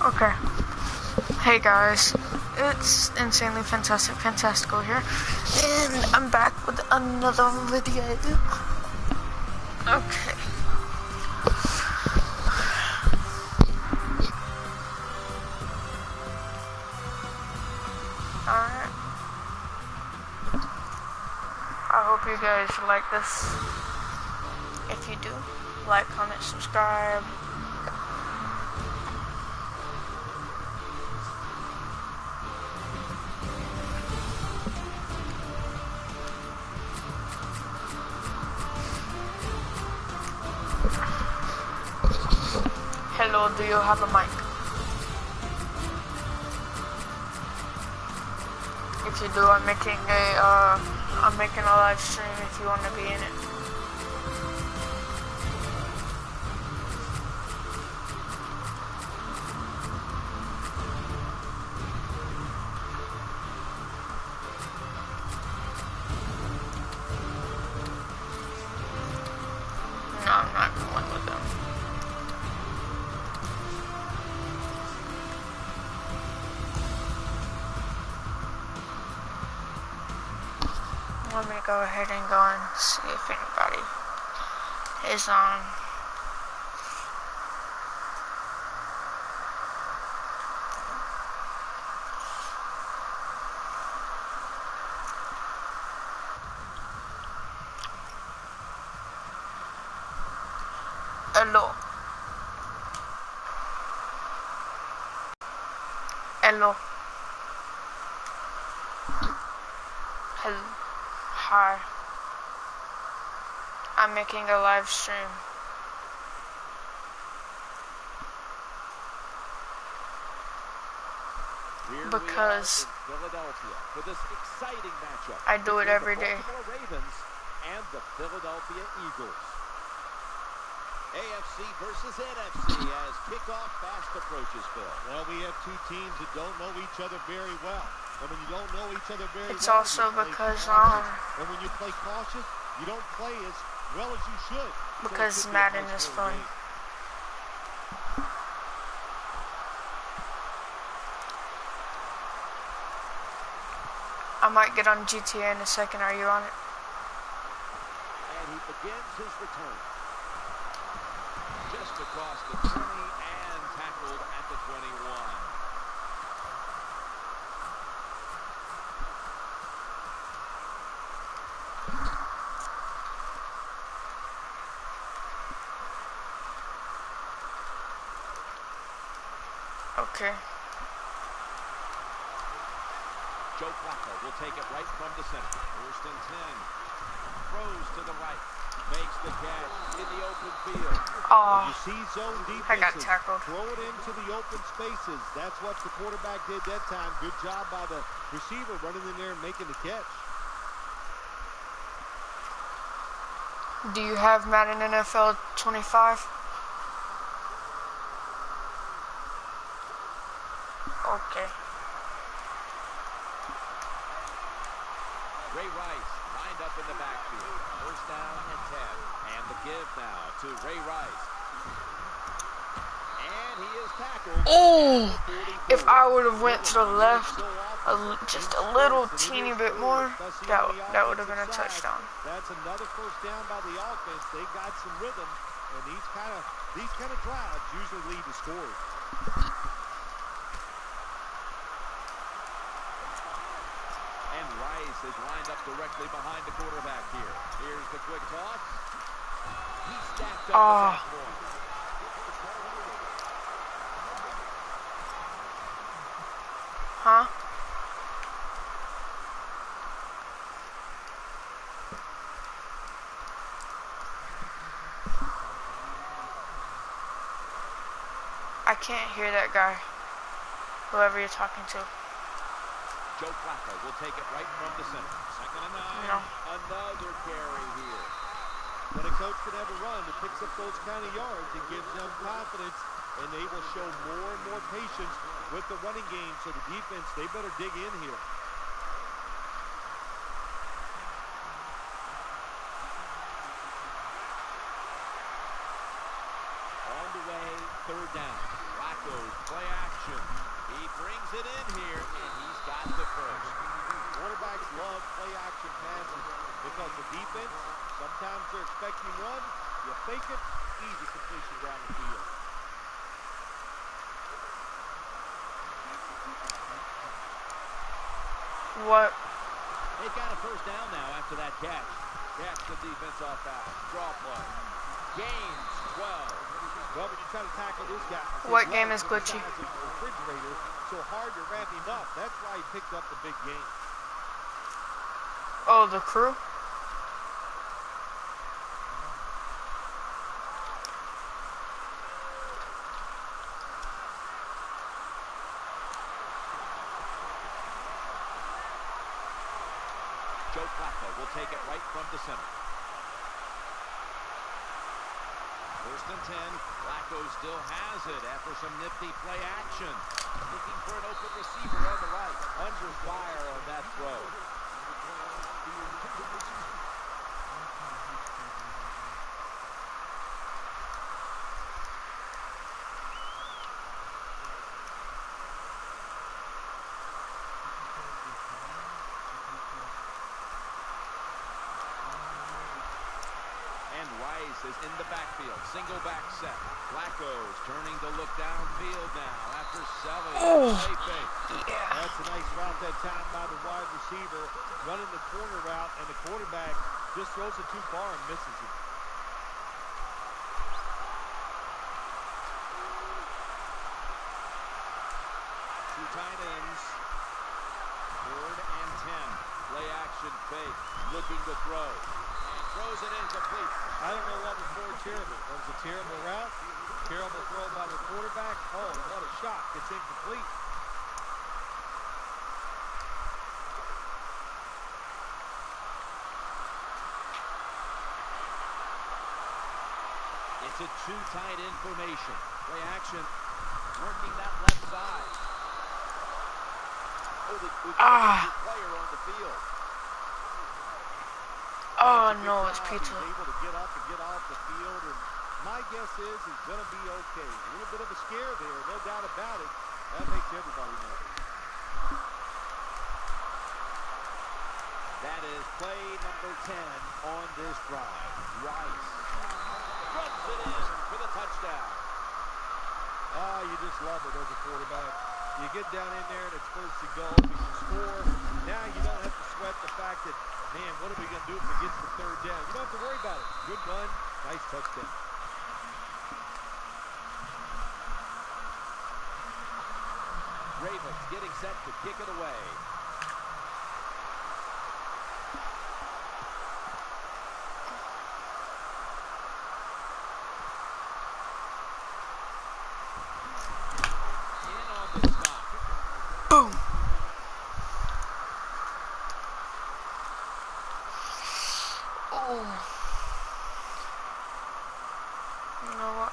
Okay. Hey guys, it's Insanely Fantastical here, and I'm back with another video. Okay. Alright. I hope you guys like this. If you do, like, comment, subscribe. Hello, do you have a mic? If you do, I'm making a live stream if you want to be in it. No, I'm not going with them. Let me go ahead and go and see if anybody is on. Hello. Hello. Hello. Hi. I'm making a live stream. Because I do it every day. And the Philadelphia Eagles. AFC versus NFC as kickoff fast approaches, Phil. Well, we have two teams that don't know each other very well. And when you don't know each other very It's well, also because and when you play cautious, you don't play as well as you should. Because Madden is fun. I might get on GTA in a second. Are you on it? And he begins his return. Just across the 20 and tackled at the 21. Okay. Joe Flacco will take it right from the center. First and 10. Throws to the right. Makes the catch in the open field. Oh, You see zone defenses, I got tackled. throw it into the open spaces. That's what the quarterback did that time. Good job by the receiver running in there and making the catch. Do you have Madden NFL 25? Okay. Ray Rice lined up in the backfield. First down and 10. And the give now to Ray Rice. And he is tackled. Oh, if I would have went to the left just a little teeny bit more, that would have been a touchdown. That's another first down by the offense. They got some rhythm, and these kind of drives usually lead to scores. And Rice is lined up directly behind the quarterback here. Here's the quick toss. He stacked up at that point. Huh? I can't hear that guy. Whoever you're talking to. Joe Flacco will take it right from the center. Second and 9. No. Another carry here. When a coach can have a run that picks up those kind of yards, it gives them confidence, and they will show more and more patience with the running game. So the defense, they better dig in here. On the way, third down. Flacco's play action. He brings it in here, and he's got the first. Quarterbacks love play action passes because the defense, sometimes they're expecting run. You fake it, easy completion down the field. What? They got a first down now after that catch. Catch the defense off balance. Draw play. Gains 12. Well, when you try to tackle this guy, What game is glitchy? Refrigerator, so hard to wrap him up. That's why he picked up the big game. Oh, the crew? Joe Flacco will take it right from the center. First and 10. Flacco still has it after some nifty play action. Looking for an open receiver on the right. Under fire on that throw. Rice is in the backfield. Single back set. Flacco's turning to look downfield now after selling. Oh, yeah. That's a nice route that time by the wide receiver. Running the corner route, and the quarterback just throws it too far and misses it. Two tight ends. 3rd and 10. Play action fake. Looking to throw. Throws it incomplete. I don't know what was more terrible. That was a terrible route, terrible throw by the quarterback. Oh, what a shot. It's incomplete. It's a two tight end formation. Play action. Working that left side. Oh, the player on the field. Oh no, it's pizza. He's able to get up and get off the field, and my guess is he's going to be okay. A little bit of a scare there, no doubt about it. That makes everybody nervous. That is play number 10 on this drive. Rice rubs it in for the touchdown. You just love it as a quarterback. You get down in there and it's first and goal. You can score. Now you don't have to sweat the fact that, man, what are we going to do if it gets to 3rd down? You don't have to worry about it. Good run, nice touchdown. Ravens getting set to kick it away. In on the stop. Boom. Oh. You know what?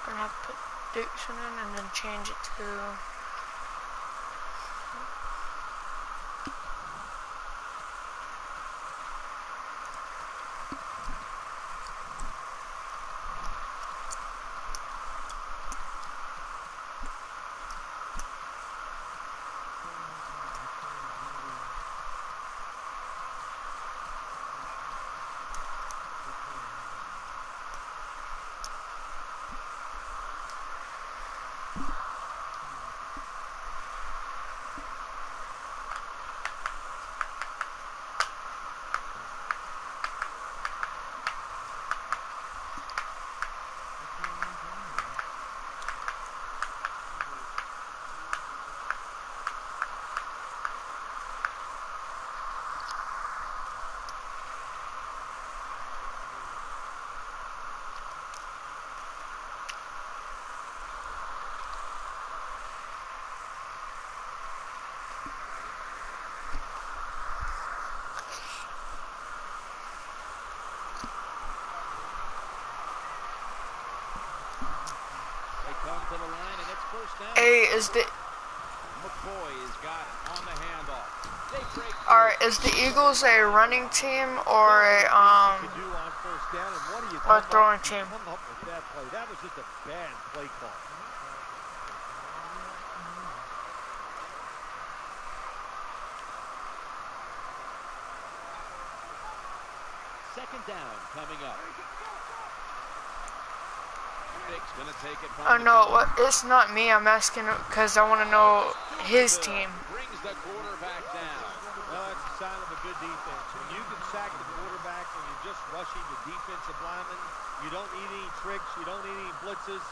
I'm gonna have to put Dixon in and then change it to To the line, and it's first down. is the McCoy's got it on the handoff. They break. Alright, is the Eagles a running team or a You can do on first down, and what do you Or throwing team. Come up with that play. That was just a bad play call. Second down coming up. Vick's gonna take it from Oh no, it's not me. I'm asking because I want to know his team. Brings the quarterback down. Well, that's a sign of a good defense. When you can sack the quarterback when you're just rushing the defensive lineman, you don't need any tricks, you don't need any blitzes.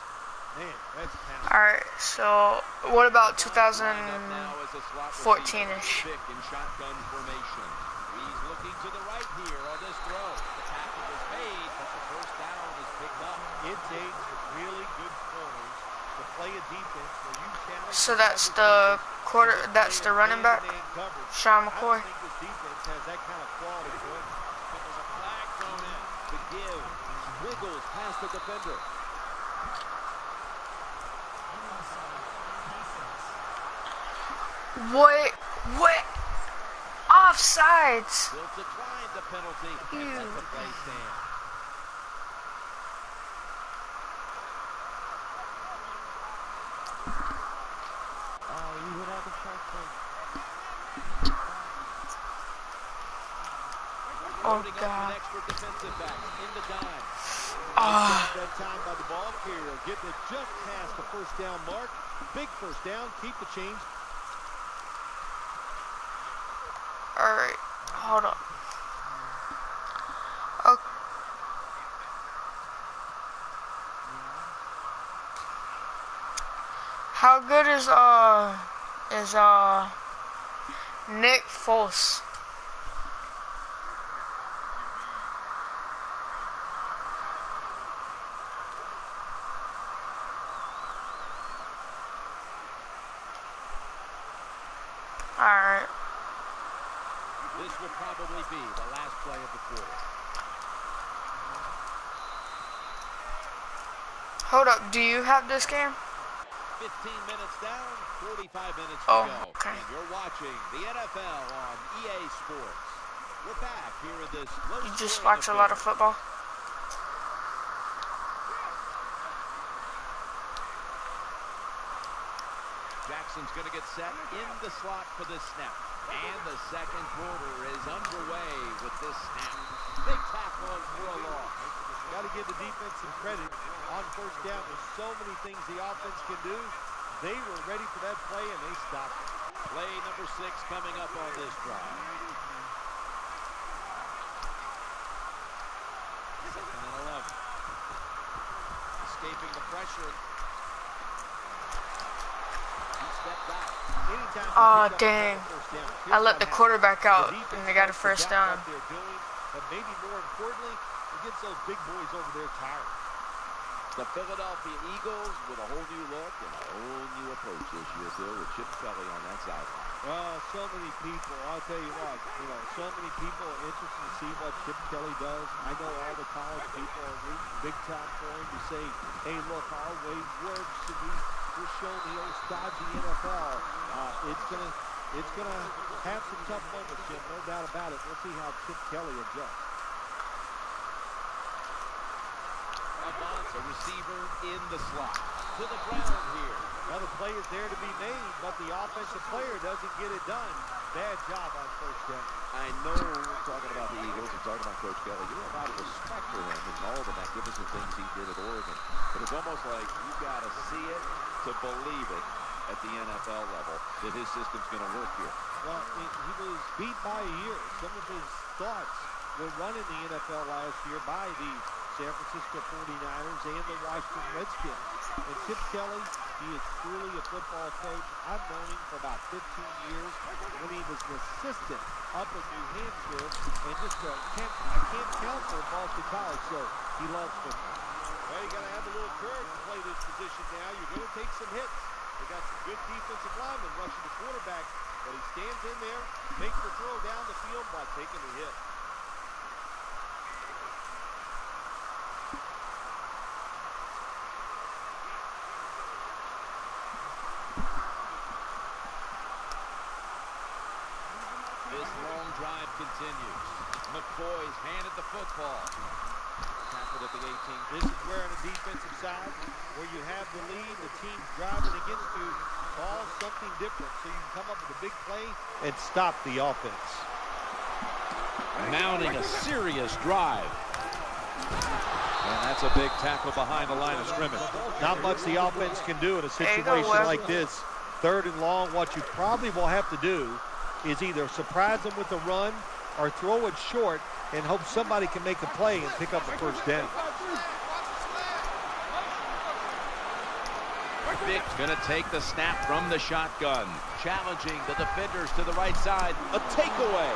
Man, that's talent. Alright, so what about Lined up now as a slot 2014-ish? Vick in shotgun formation. He's looking to the right here on this throw. The tackle was made, but the first down is picked up. It takes really good corners to play a defense where you challenge. So that's the running back, Sean McCoy. I think this defense has that kind of quality to it. But there's a flag thrown in. The give wiggles past the defender. What? Offsides. Will decline the penalty and let the play stand. Oh God. Extra defensive back in the dime. That time by the ball carrier, getting it just past the first down mark. Big first down, keep the change. Alright, hold on. Okay. How good is Nick Foles? Alright. This will probably be the last play of the quarter. Hold up, do you have this game? 15 minutes down, 45 minutes to Oh, go. okay. And you're watching the NFL on EA Sports. We're back here in this low You just scoring watch a lot of affair. football? Jackson's going to get set in the slot for this snap. And the second quarter is underway with this snap. Big tackle for a loss. Got to give the defense some credit on first down. There's so many things the offense can do. They were ready for that play, and they stopped it. Play number 6 coming up on this drive. Second and 11. Escaping the pressure. He stepped out. Oh, dang. I let the quarterback out, and they got a first down. But maybe more importantly, it gets those big boys over there tired. The Philadelphia Eagles with a whole new look and a whole new approach this year, Bill, with Chip Kelly on that sideline. Well, so many people, I'll tell you what, so many people are interested to see what Chip Kelly does. I know all the college people are rooting big time for him to say, hey, look, our way works, and we're showing the old stodgy NFL. It's gonna have some tough moments, Jim, no doubt about it. We'll see how Chip Kelly adjusts. A receiver in the slot to the ground here. Well, the play is there to be made, but the offensive player doesn't get it done. Bad job on first down. I know we're talking about the Eagles and talking about Coach Kelly. You have a lot of respect for him and all the magnificent things he did at Oregon. But it's almost like you got to see it to believe it at the NFL level that his system's going to work here. Well, he was beat by a year. Some of his thoughts were run in the NFL last year by the San Francisco 49ers and the Washington Redskins. And Chip Kelly, he is truly a football coach. I've known him for about 15 years when he was an assistant up in New Hampshire and just a camp counselor at Boston College. So he loves football. Well, you got to have a little courage to play this position now. You're going to take some hits. They got some good defensive linemen rushing the quarterback, but he stands in there, makes the throw down the field by taking the hit. This long drive continues. McCoy's handed the football. Tackled at the 18. This is where on the defensive side, where you have the lead, the team's driving against you, call something different so you can come up with a big play and stop the offense. Mounting a serious drive. And that's a big tackle behind the line of scrimmage. Not much the offense can do in a situation like this. 3rd and long, what you probably will have to do is either surprise them with a run or throw it short and hope somebody can make a play and pick up the first down. Vick's going to take the snap from the shotgun. Challenging the defenders to the right side. A takeaway.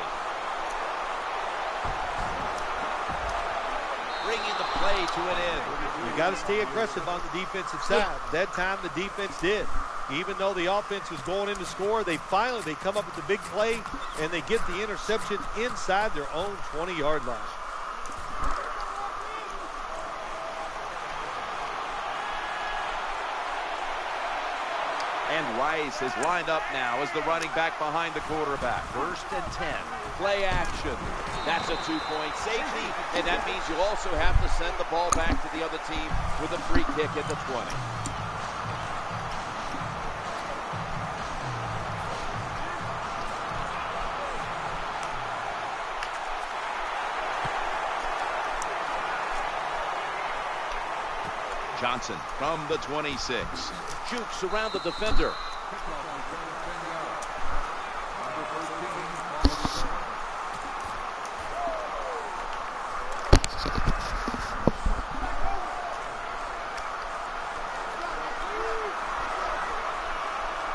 Bringing the play to an end. You got to stay aggressive on the defensive side. That time the defense did. Even though the offense was going in to score, they come up with the big play and they get the interception inside their own 20-yard line. And Rice is lined up now as the running back behind the quarterback. 1st and 10. Play action. That's a 2-point safety, and that means you also have to send the ball back to the other team with a free kick at the 20. Johnson from the 26. Jukes around the defender.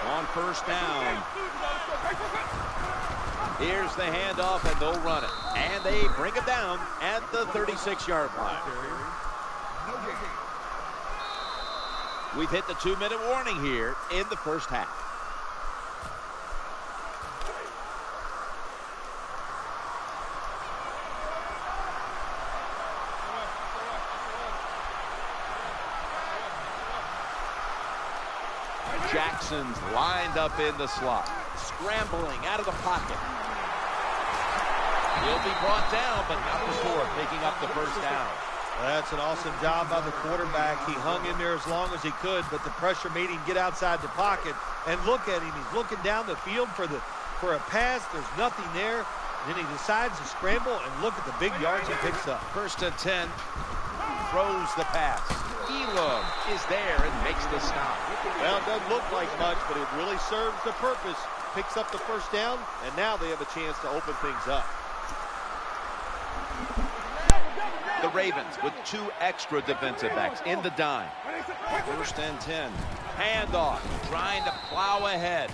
On 1st down. Here's the handoff, and they'll run it. And they bring it down at the 36-yard line. We've hit the 2-minute warning here in the first half. Jackson's lined up in the slot, scrambling out of the pocket. He'll be brought down, but not before picking up the first down. That's an awesome job by the quarterback. He hung in there as long as he could, but the pressure made him get outside the pocket. And look at him. He's looking down the field for a pass. There's nothing there. Then he decides to scramble, and look at the big yards he picks up. 1st and 10. Throws the pass. Elam is there and makes the stop. Well, it doesn't look like much, but it really serves the purpose. Picks up the first down, and now they have a chance to open things up. The Ravens with 2 extra defensive backs in the dime. 1st and 10. Handoff, trying to plow ahead.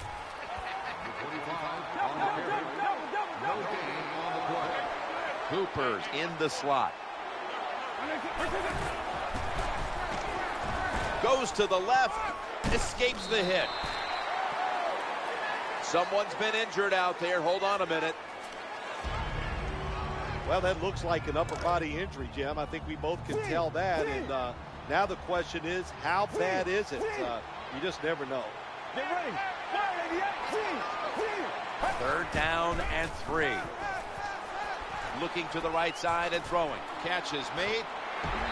Cooper's in the slot. Goes to the left, escapes the hit. Someone's been injured out there. Hold on a minute. Well, that looks like an upper body injury, Jim. I think we both can tell that. And now the question is, how bad is it? You just never know. 3rd down and 3. Looking to the right side and throwing. Catch is made.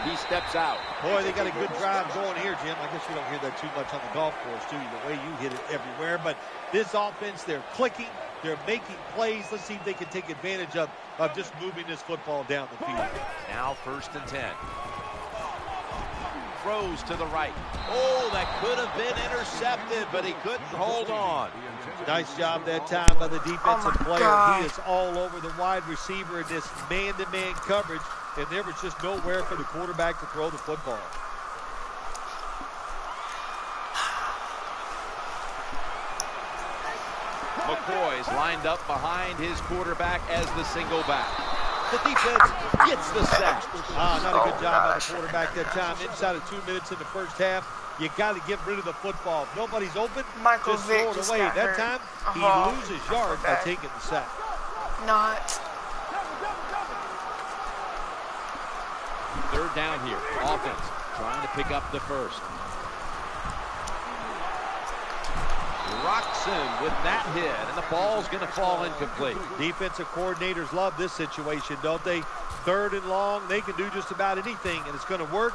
He steps out. Boy, they got a good drive going here, Jim. I guess you don't hear that too much on the golf course, do you? The way you hit it everywhere. But this offense, they're clicking. They're making plays. Let's see if they can take advantage of just moving this football down the field. Now 1st and 10. Throws to the right. Oh, that could have been intercepted, but he couldn't hold on. Nice job that time by the defensive player. God. He is all over the wide receiver in this man-to-man coverage, and there was just nowhere for the quarterback to throw the football. McCoy's lined up behind his quarterback as the single back. The defense gets the sack. Not a good job by the quarterback that time. Inside of 2 minutes in the first half, you got to get rid of the football. If nobody's open, Michael just Vick throw it just away. got That hurt. time, he loses yards by taking the sack. Not. 3rd down here. Offense trying to pick up the first. rocks him with that hit, and the ball's going to fall incomplete. Defensive coordinators love this situation, don't they? 3rd and long, they can do just about anything, and it's going to work,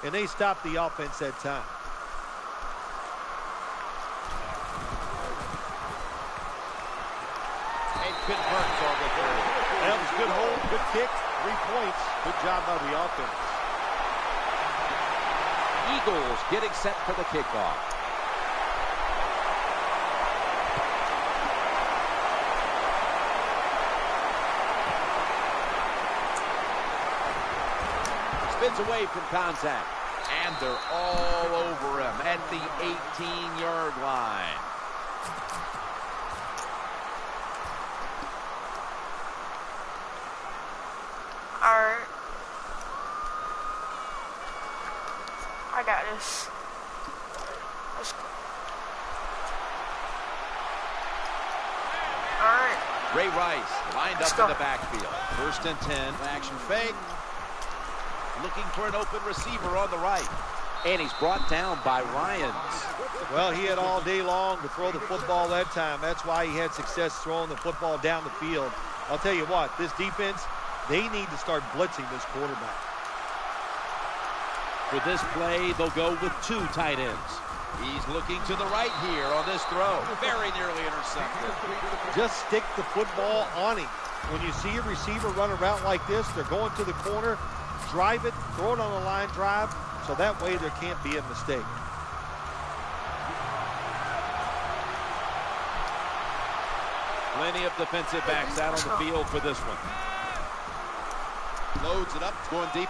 and they stop the offense that time. And converts on the 30. That was good hold, good kick, 3 points. Good job by the offense. Eagles getting set for the kickoff. Spins away from contact. And they're all over him at the 18-yard line. Alright. I got this. Let's go. Alright. Ray Rice lined up in the backfield. 1st and 10. Action fake. Looking for an open receiver on the right. And he's brought down by Ryans. Well, he had all day long to throw the football that time. That's why he had success throwing the football down the field. I'll tell you what, this defense, they need to start blitzing this quarterback. For this play, they'll go with 2 tight ends. He's looking to the right here on this throw. Very nearly intercepted. Just stick the football on him. When you see a receiver run a route like this, they're going to the corner, drive it, throw it on the line drive, so that way there can't be a mistake. Plenty of defensive backs out on the field for this one. Loads it up, going deep.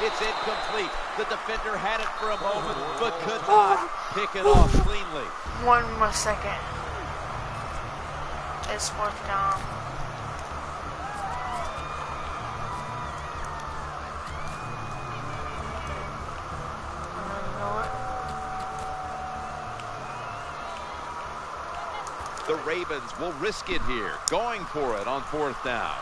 It's incomplete. The defender had it for a moment, but could not pick it off cleanly. 1 more second. It's 4th down. The Ravens will risk it here, going for it on 4th down.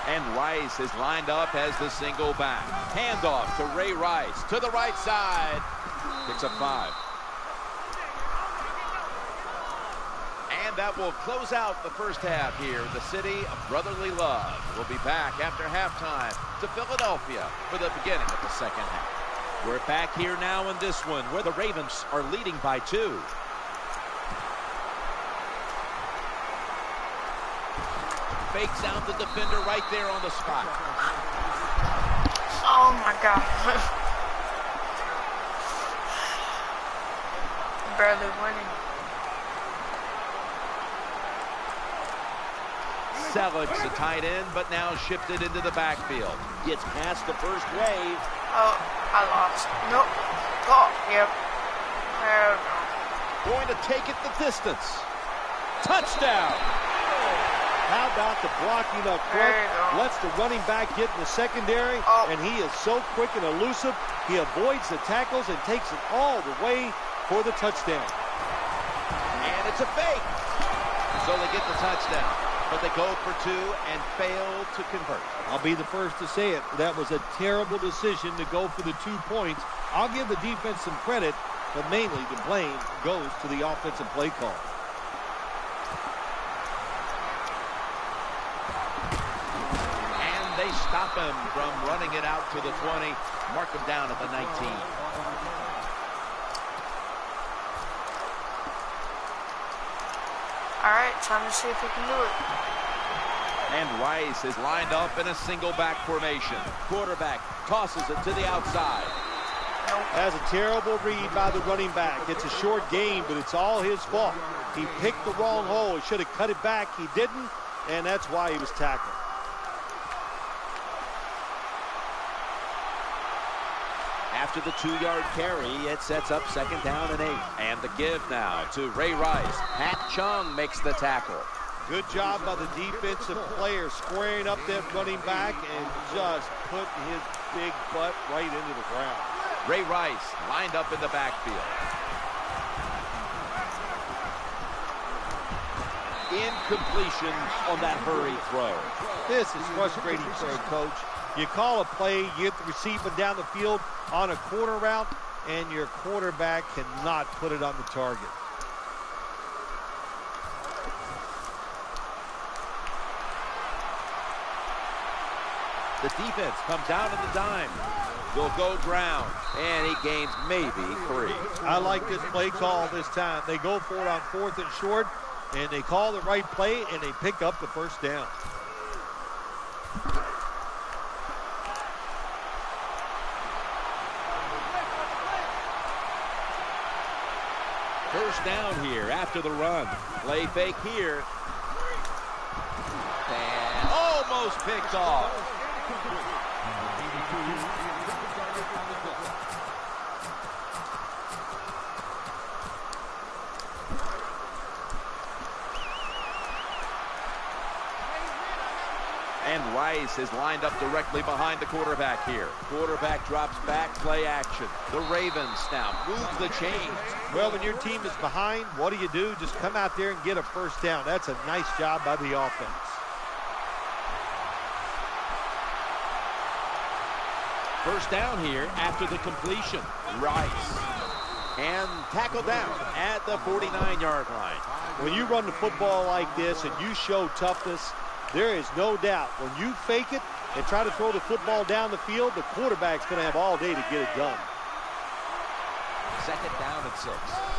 And Rice is lined up as the single back. Handoff to Ray Rice to the right side. Picks up 5. And that will close out the first half here in the city of brotherly love. We'll be back after halftime to Philadelphia for the beginning of the second half. We're back here now in this one where the Ravens are leading by 2. Fakes out the defender right there on the spot. Oh my God. Barely winning. Selig's the tight end, but now shifted into the backfield. Gets past the first wave. Oh, I lost. Nope. Oh, yep. There we go. Going to take it the distance. Touchdown. How about the blocking up front? Lets the running back get in the secondary, and he is so quick and elusive. He avoids the tackles and takes it all the way for the touchdown. And it's a fake. So they get the touchdown, but they go for 2 and fail to convert. I'll be the first to say it. That was a terrible decision to go for the 2 points. I'll give the defense some credit, but mainly the blame goes to the offensive play call. They stop him from running it out to the 20, mark him down at the 19. All right, time to see if we can do it. And Rice is lined up in a single back formation. Quarterback tosses it to the outside. That's a terrible read by the running back. It's a short game, but it's all his fault. He picked the wrong hole. He should have cut it back. He didn't, and that's why he was tackled. After the 2-yard carry, it sets up 2nd down and 8. And the give now to Ray Rice. Pat Chung makes the tackle. Good job by the defensive player squaring up that running back and just putting his big butt right into the ground. Ray Rice lined up in the backfield. Incompletion on that hurry throw. This is frustrating for a coach. You call a play, you get the receiver down the field on a corner route, and your quarterback cannot put it on the target. The defense comes out in the dime. Will go ground, and he gains maybe 3. I like this play call this time. They go for it on 4th and short, and they call the right play, and they pick up the first down. First down here after the run. Play fake here. And almost picked off. And Rice is lined up directly behind the quarterback here. Quarterback drops back, play action. The Ravens now move the chains. Well, when your team is behind, what do? Just come out there and get a first down. That's a nice job by the offense. First down here after the completion. Rice. And tackled down at the 49-yard line. When you run the football like this and you show toughness, there is no doubt when you fake it and try to throw the football down the field, the quarterback's going to have all day to get it done. Second down and 6.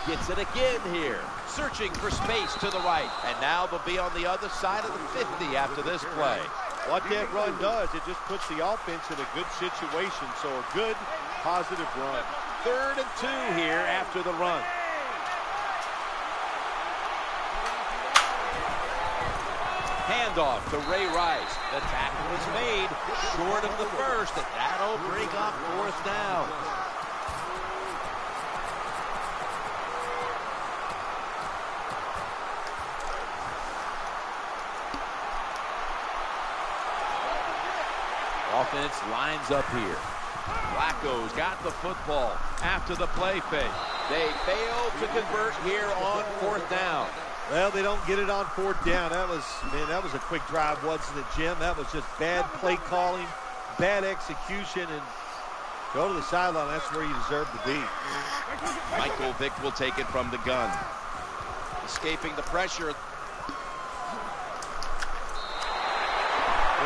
Gets it again here. Searching for space to the right. And now they'll be on the other side of the 50 after this play. What that run does, it just puts the offense in a good situation. So a good, positive run. 3rd and 2 here after the run. Handoff to Ray Rice. The tackle is made short of the first, and that'll bring up 4th down. Offense lines up here. Flacco's got the football after the play fake. They fail to convert here on 4th down. Well, they don't get it on 4th down. That was a quick drive, wasn't it, Jim? That was just bad play calling, bad execution, and go to the sideline. That's where you deserve to be. Michael Vick will take it from the gun. Escaping the pressure.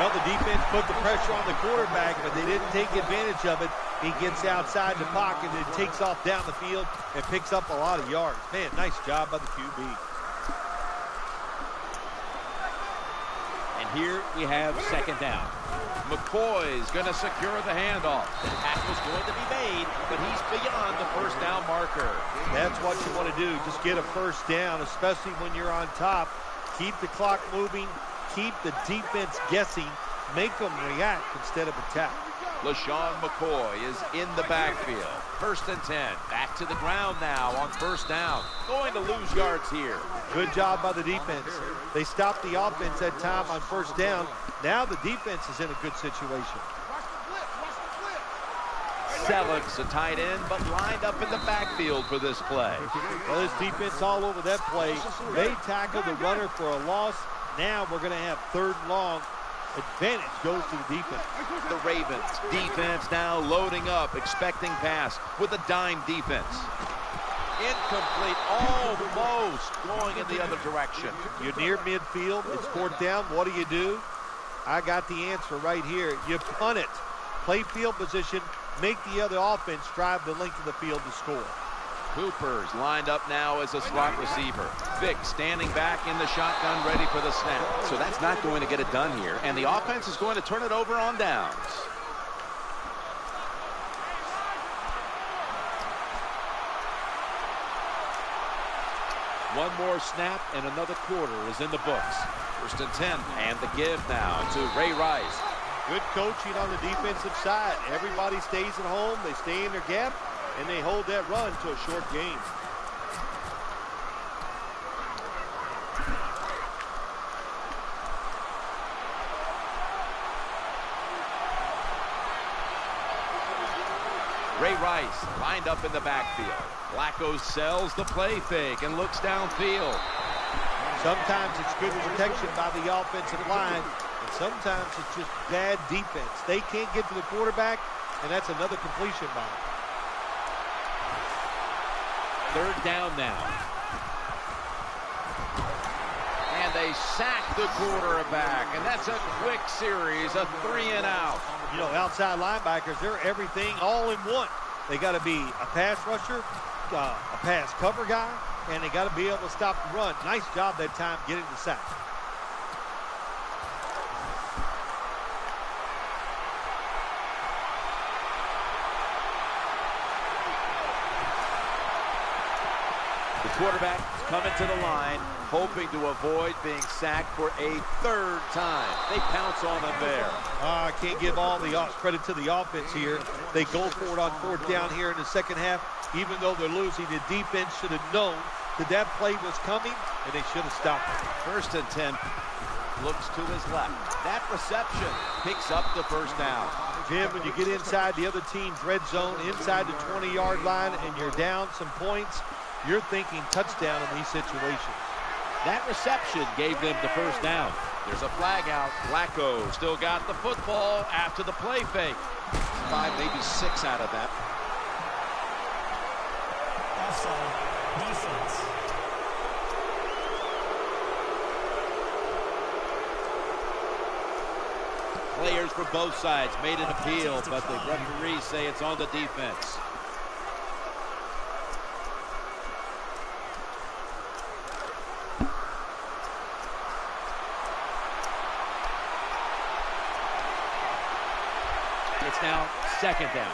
Well, the defense put the pressure on the quarterback, but they didn't take advantage of it. He gets outside the pocket and takes off down the field and picks up a lot of yards. Man, nice job by the QB. And here we have 2nd down. McCoy's going to secure the handoff. The tackle's going to be made, but he's beyond the first down marker. That's what you want to do. Just get a first down, especially when you're on top. Keep the clock moving. Keep the defense guessing. Make them react instead of attack. LaShawn McCoy is in the backfield. 1st and 10. Back to the ground now on 1st down. Going to lose yards here. Good job by the defense. They stopped the offense that time on 1st down. Now the defense is in a good situation. Selig's a tight end, but lined up in the backfield for this play. Well, this defense all over that play. They tackled the runner for a loss. Now we're going to have 3rd and long. Advantage goes to the defense. The Ravens defense now loading up, expecting pass with a dime defense. Incomplete, almost going in the other direction. You're near midfield. It's 4th down. What do? I got the answer right here. You punt it. Play field position. Make the other offense drive the length of the field to score. Cooper's lined up now as a slot receiver. Vick standing back in the shotgun, ready for the snap. So that's not going to get it done here. And the offense is going to turn it over on downs. One more snap and another quarter is in the books. 1st and 10, and the give now to Ray Rice. Good coaching on the defensive side. Everybody stays at home. They stay in their gap, and they hold that run to a short game. Ray Rice lined up in the backfield. Flacco sells the play fake and looks downfield. Sometimes it's good protection by the offensive line, and sometimes it's just bad defense. They can't get to the quarterback, and that's another completion by him. Third down now. And they sack the quarterback, and that's a quick series, a 3-and-out. You know, outside linebackers, they're everything all in one. They got to be a pass rusher, a pass cover guy, and they got to be able to stop the run. Nice job that time getting the sack. The quarterback is coming to the line, hoping to avoid being sacked for a third time. They pounce on them there. I can't give all the credit to the offense here. They go for it on fourth down here in the second half. Even though they're losing, the defense should have known that that play was coming, and they should have stopped it. 1st and 10. Looks to his left. That reception picks up the first down. Jim, when you get inside the other team's red zone, inside the 20-yard line, and you're down some points, you're thinking touchdown in these situations. That reception gave them the first down. There's a flag out. Flacco still got the football after the play fake. 5, maybe 6 out of that. Offside, defense. Players for both sides made an appeal, but the referees say it's on the defense. It's now 2nd down.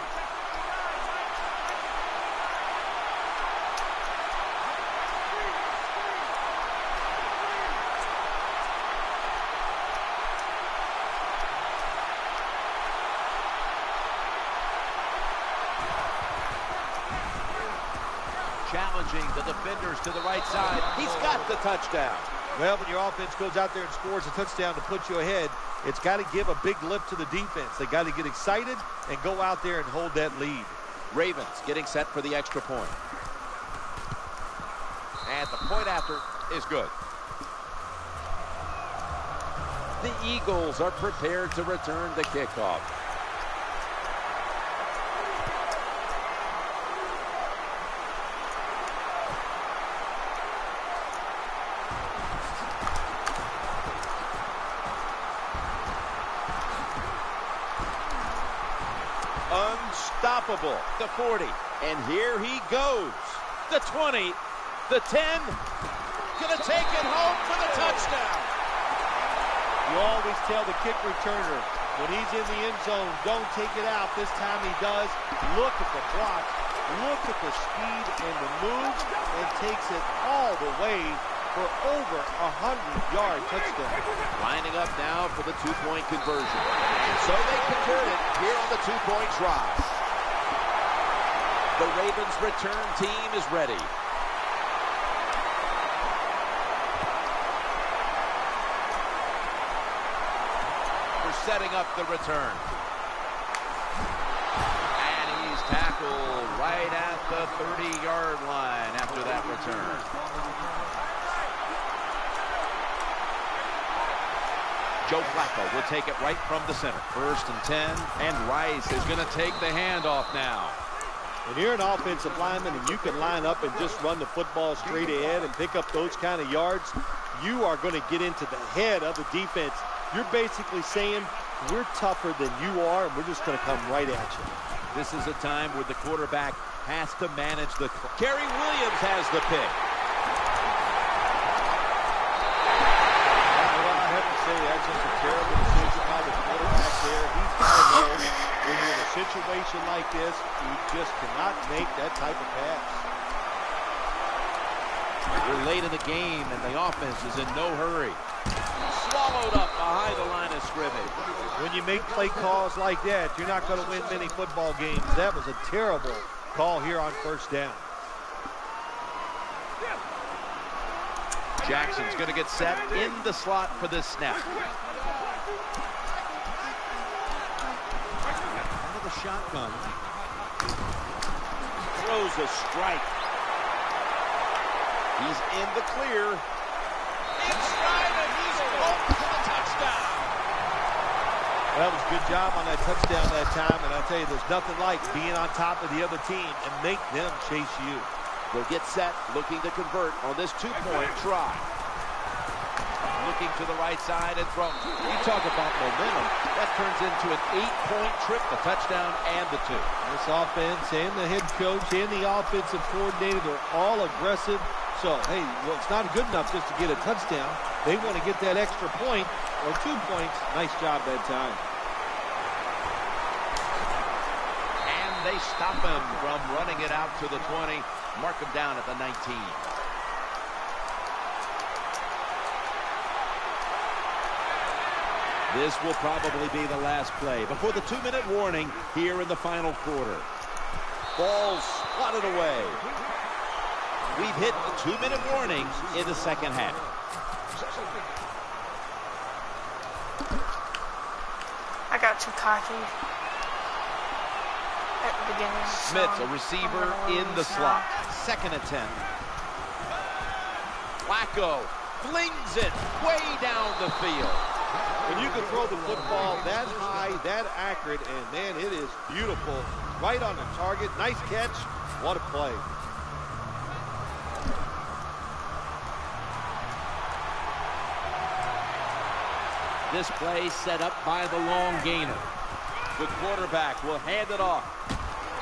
Challenging the defenders to the right side. He's got the touchdown. Well, when your offense goes out there and scores a touchdown to put you ahead, it's got to give a big lift to the defense. They got to get excited and go out there and hold that lead. Ravens getting set for the extra point. And the point after is good. The Eagles are prepared to return the kickoff. Unstoppable. The 40. And here he goes. The 20. The 10. Gonna take it home for the touchdown. You always tell the kick returner when he's in the end zone, don't take it out. This time he does. Look at the block. Look at the speed and the move, and takes it all the way for over 100-yard touchdown. Lining up now for the two-point conversion. And so they convert it here on the two-point try. The Ravens return team is ready. They're setting up the return. And he's tackled right at the 30-yard line after that return. Joe Flacco will take it right from the center. 1st and 10, and Rice is going to take the handoff now. When you're an offensive lineman and you can line up and just run the football straight ahead and pick up those kind of yards, you are going to get into the head of the defense. You're basically saying, we're tougher than you are, and we're just going to come right at you. This is a time where the quarterback has to manage the clock. Kerry Williams has the pick. That's just a terrible decision by the quarterback there. He's got to know when you're in a situation like this, you just cannot make that type of pass. We're late in the game, and the offense is in no hurry. Swallowed up behind the line of scrimmage. When you make play calls like that, you're not going to win many football games. That was a terrible call here on 1st down. Jackson's going to get set in the slot for this snap. Into the shotgun. Throws a strike. He's in the clear. In stride, and he's home for the touchdown. That was a good job on that touchdown that time, and I tell you, there's nothing like being on top of the other team and make them chase you. They'll get set, looking to convert on this two-point try. Looking to the right side and throw. You talk about momentum. That turns into an 8-point trip, the touchdown and the two. This offense and the head coach and the offensive coordinator, they're all aggressive. So, hey, well, it's not good enough just to get a touchdown. They want to get that extra point or 2 points. Nice job that time. And they stop him from running it out to the 20. Mark him down at the 19. This will probably be the last play before the 2-minute warning here in the final quarter. Ball swatted away. We've hit the 2-minute warning in the second half. I got too cocky at the beginning. Smith, a receiver in the slot. Second and 10. Flacco flings it way down the field. When you can throw the football that high, that accurate, and man, it is beautiful. Right on the target. Nice catch. What a play. This play set up by the long gainer. The quarterback will hand it off.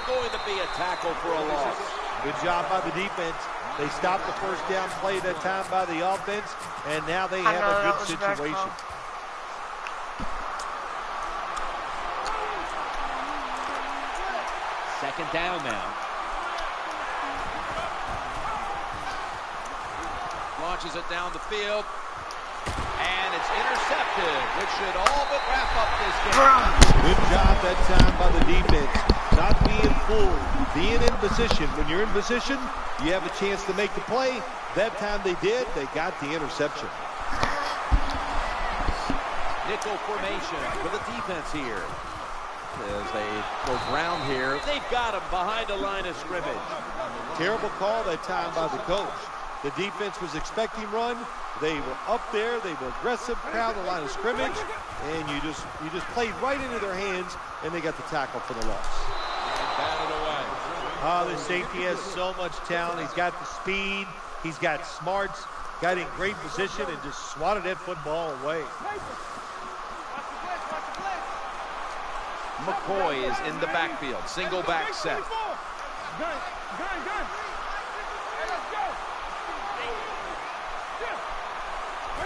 Going to be a tackle for a loss. Good job by the defense. They stopped the first down play that time by the offense, and now they have a good situation. Second down now. Launches it down the field. And it's intercepted, which should all but wrap up this game. Good job that time by the defense. Not being fooled, being in position. When you're in position, you have a chance to make the play. That time they did. They got the interception. Nickel formation for the defense here. As they go ground here, they've got him behind the line of scrimmage. Terrible call that time by the coach. The defense was expecting run. They were up there. They were aggressive, crowd the line of scrimmage, and you just played right into their hands, and they got the tackle for the loss. And batted away. Oh, the safety has so much talent. He's got the speed. He's got smarts. Got in great position and just swatted that football away. McCoy is in the backfield. Single back set.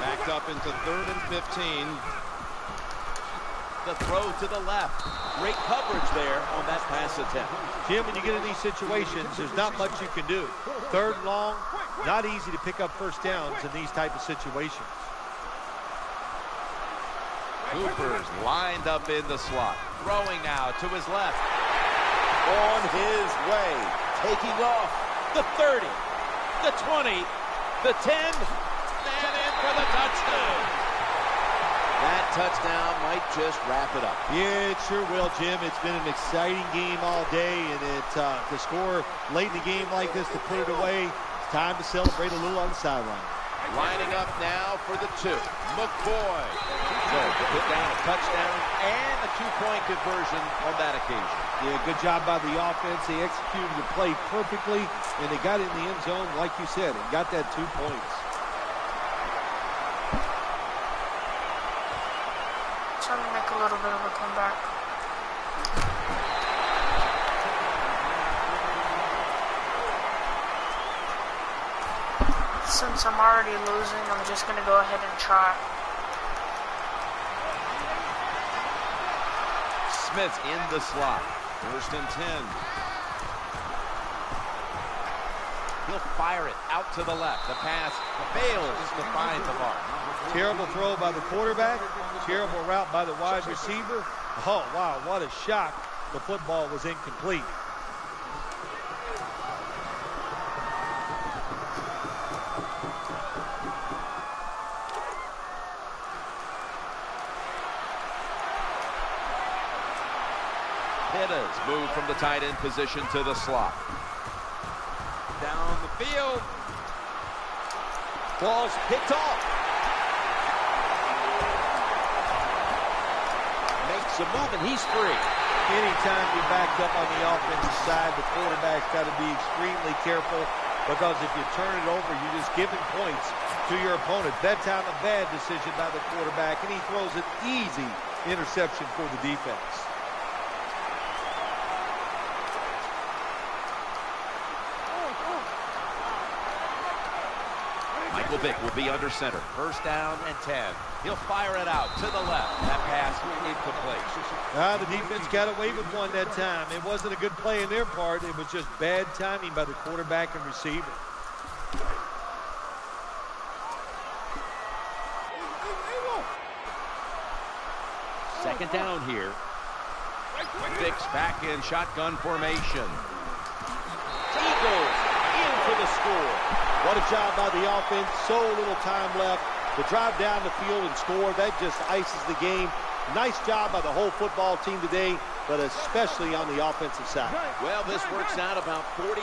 Backed up into 3rd and 15. The throw to the left. Great coverage there on that pass attempt. Jim, when you get in these situations, there's not much you can do. 3rd and long, not easy to pick up first downs in these type of situations. Cooper's lined up in the slot. Throwing now to his left. On his way. Taking off. The 30. The 20. The 10. And in for the touchdown. That touchdown might just wrap it up. Yeah, it sure will, Jim. It's been an exciting game all day, and to score late in the game like this, to put it away, it's time to celebrate a little on the sideline. Lining up now for the 2. McCoy. So to put down a touchdown and a 2-point conversion on that occasion. Yeah, good job by the offense. They executed the play perfectly, and they got in the end zone, like you said, and got that 2 points. Trying to make a little bit of a comeback. Since I'm already losing, I'm just going to go ahead and try. Smith in the slot. 1st and 10. He'll fire it out to the left. The pass fails to find the mark. Terrible throw by the quarterback. Terrible route by the wide receiver. Oh, wow, what a shock. The football was incomplete. Pettis moved from the tight end position to the slot. Down the field. Ball's picked off. Makes a move and he's free. Anytime you're backed up on the offensive side, the quarterback's got to be extremely careful. because if you turn it over, you're just giving points to your opponent. That time, a bad decision by the quarterback, and he throws an easy interception for the defense. Michael Vick will be under center. First down and 10. He'll fire it out to the left. That pass incomplete. The defense got away with one that time. It wasn't a good play in their part. It was just bad timing by the quarterback and receiver. Second down here. Vick's back in shotgun formation. Eagles in for the score. What a job by the offense. So little time left to drive down the field and score. That just ices the game. Nice job by the whole football team today, but especially on the offensive side. Well, this works out about 40%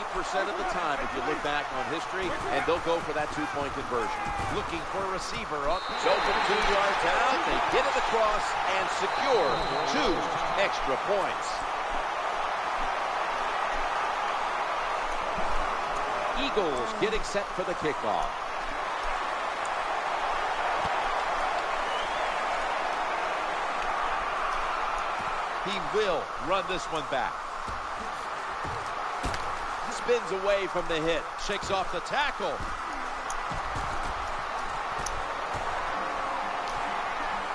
of the time if you look back on history, and they'll go for that two-point conversion. Looking for a receiver. So from 2 yards out, they get it across and secure 2 extra points. Eagles getting set for the kickoff. He will run this one back. Spins away from the hit. Shakes off the tackle.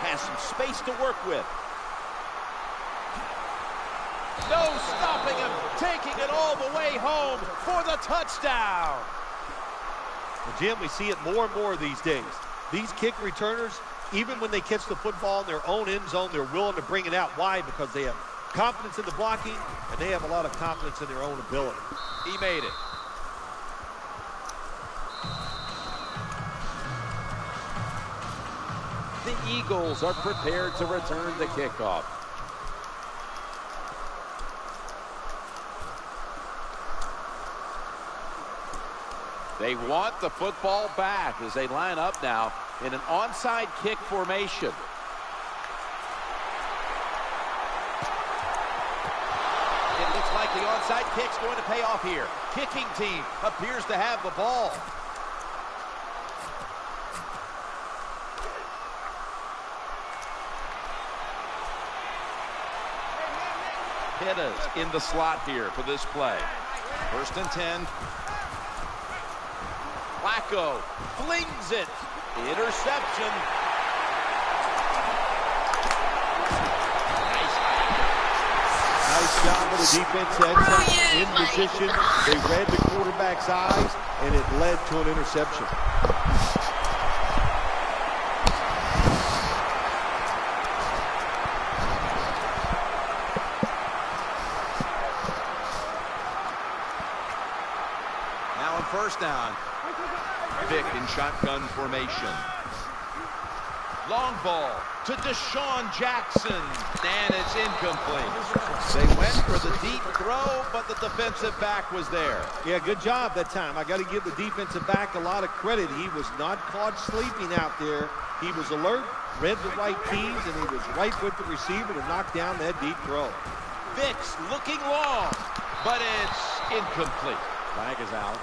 Has some space to work with. No stopping him. Taking it all the way home for the touchdown. Well, Jim, we see it more and more these days. These kick returners, even when they catch the football in their own end zone, they're willing to bring it out. Why? Because they have confidence in the blocking, and they have a lot of confidence in their own ability. He made it. The Eagles are prepared to return the kickoff. They want the football back as they line up now in an onside kick formation. It looks like the onside kick's going to pay off here. Kicking team appears to have the ball. Pitta's in the slot here for this play. First and 10. Flacco flings it. Interception. Nice job of the defense. That's in position. They read the quarterback's eyes, and it led to an interception. Now on first down. Vick in shotgun formation. Long ball to Deshaun Jackson, and it's incomplete. They went for the deep throw, but the defensive back was there. Yeah, good job that time. I got to give the defensive back a lot of credit. He was not caught sleeping out there. He was alert, read the right keys, and he was right with the receiver to knock down that deep throw. Vick's looking long, but it's incomplete. Flag is out.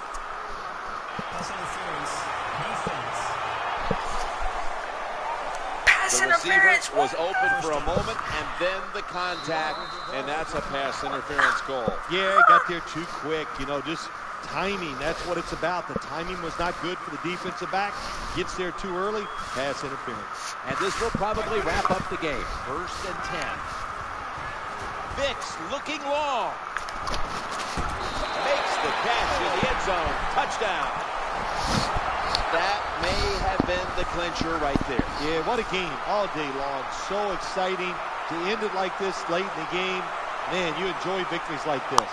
Pass The receiver interference was open for a moment, and then the contact, and that's a pass interference goal. Yeah, he got there too quick. You know, just timing. That's what it's about. The timing was not good for the defensive back. Gets there too early, pass interference. And this will probably wrap up the game. First and 10. Vick's looking long. Makes the catch in the end zone. Touchdown. That may have been the clincher right there. Yeah, what a game all day long. So exciting to end it like this late in the game. Man, you enjoy victories like this.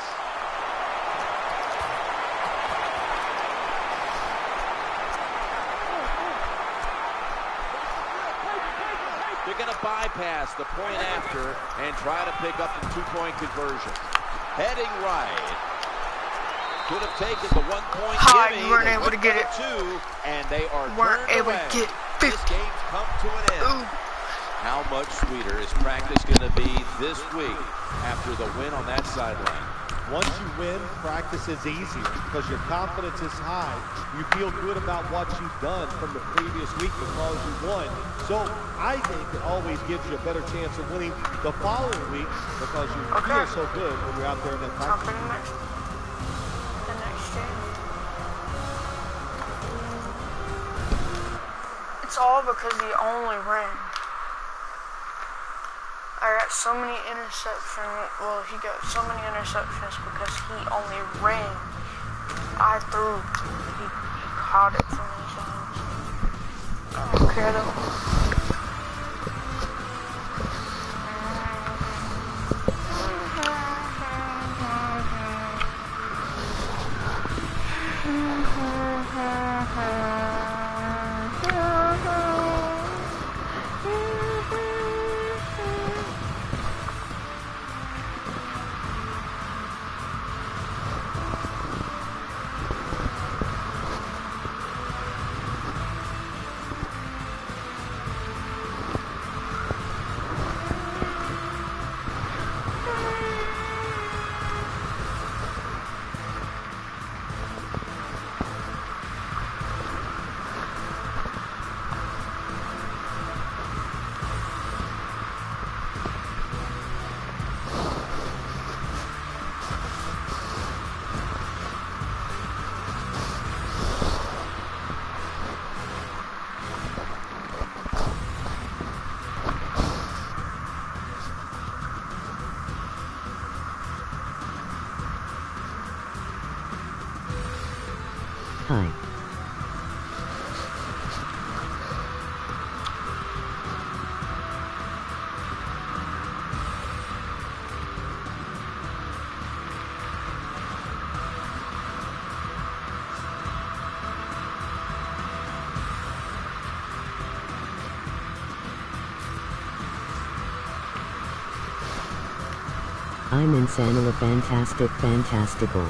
They're going to bypass the point after and try to pick up the two-point conversion. Heading right. Could have taken the 1 point. You weren't able to get it. Two, and they are Weren't turned able away. to get This game's come to an end. How much sweeter is practice going to be this week after the win on that sideline? Once you win, practice is easier because your confidence is high. You feel good about what you've done from the previous week because you won. So I think it always gives you a better chance of winning the following week because you feel so good when you're out there in that practice. The next game. It's all because he only ran. I got so many interceptions. Well, he got so many interceptions because he only ran. I threw. He caught it from his hands. I don't care though. Hi. I'm insanely fantastical.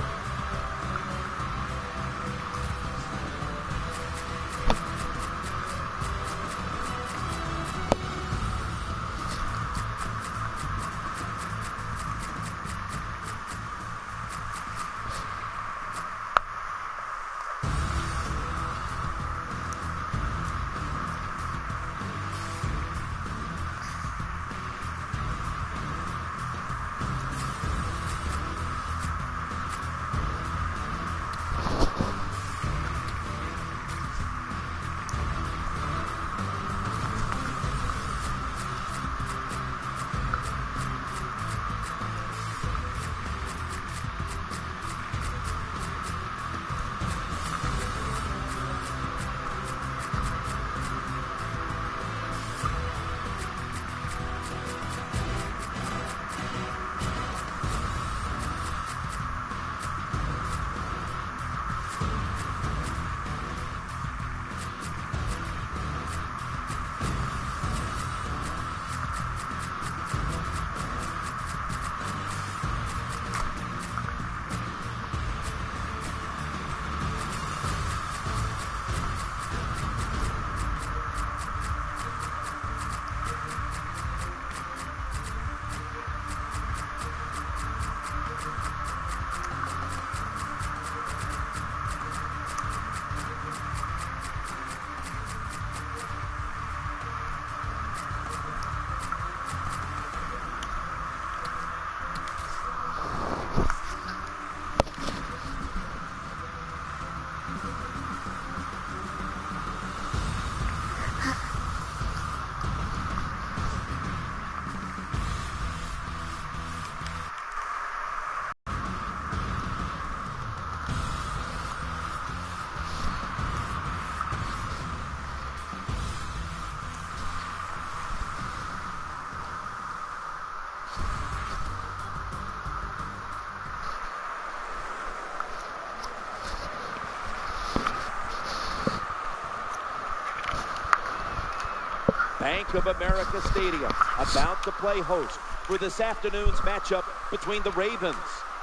Bank of America Stadium about to play host for this afternoon's matchup between the Ravens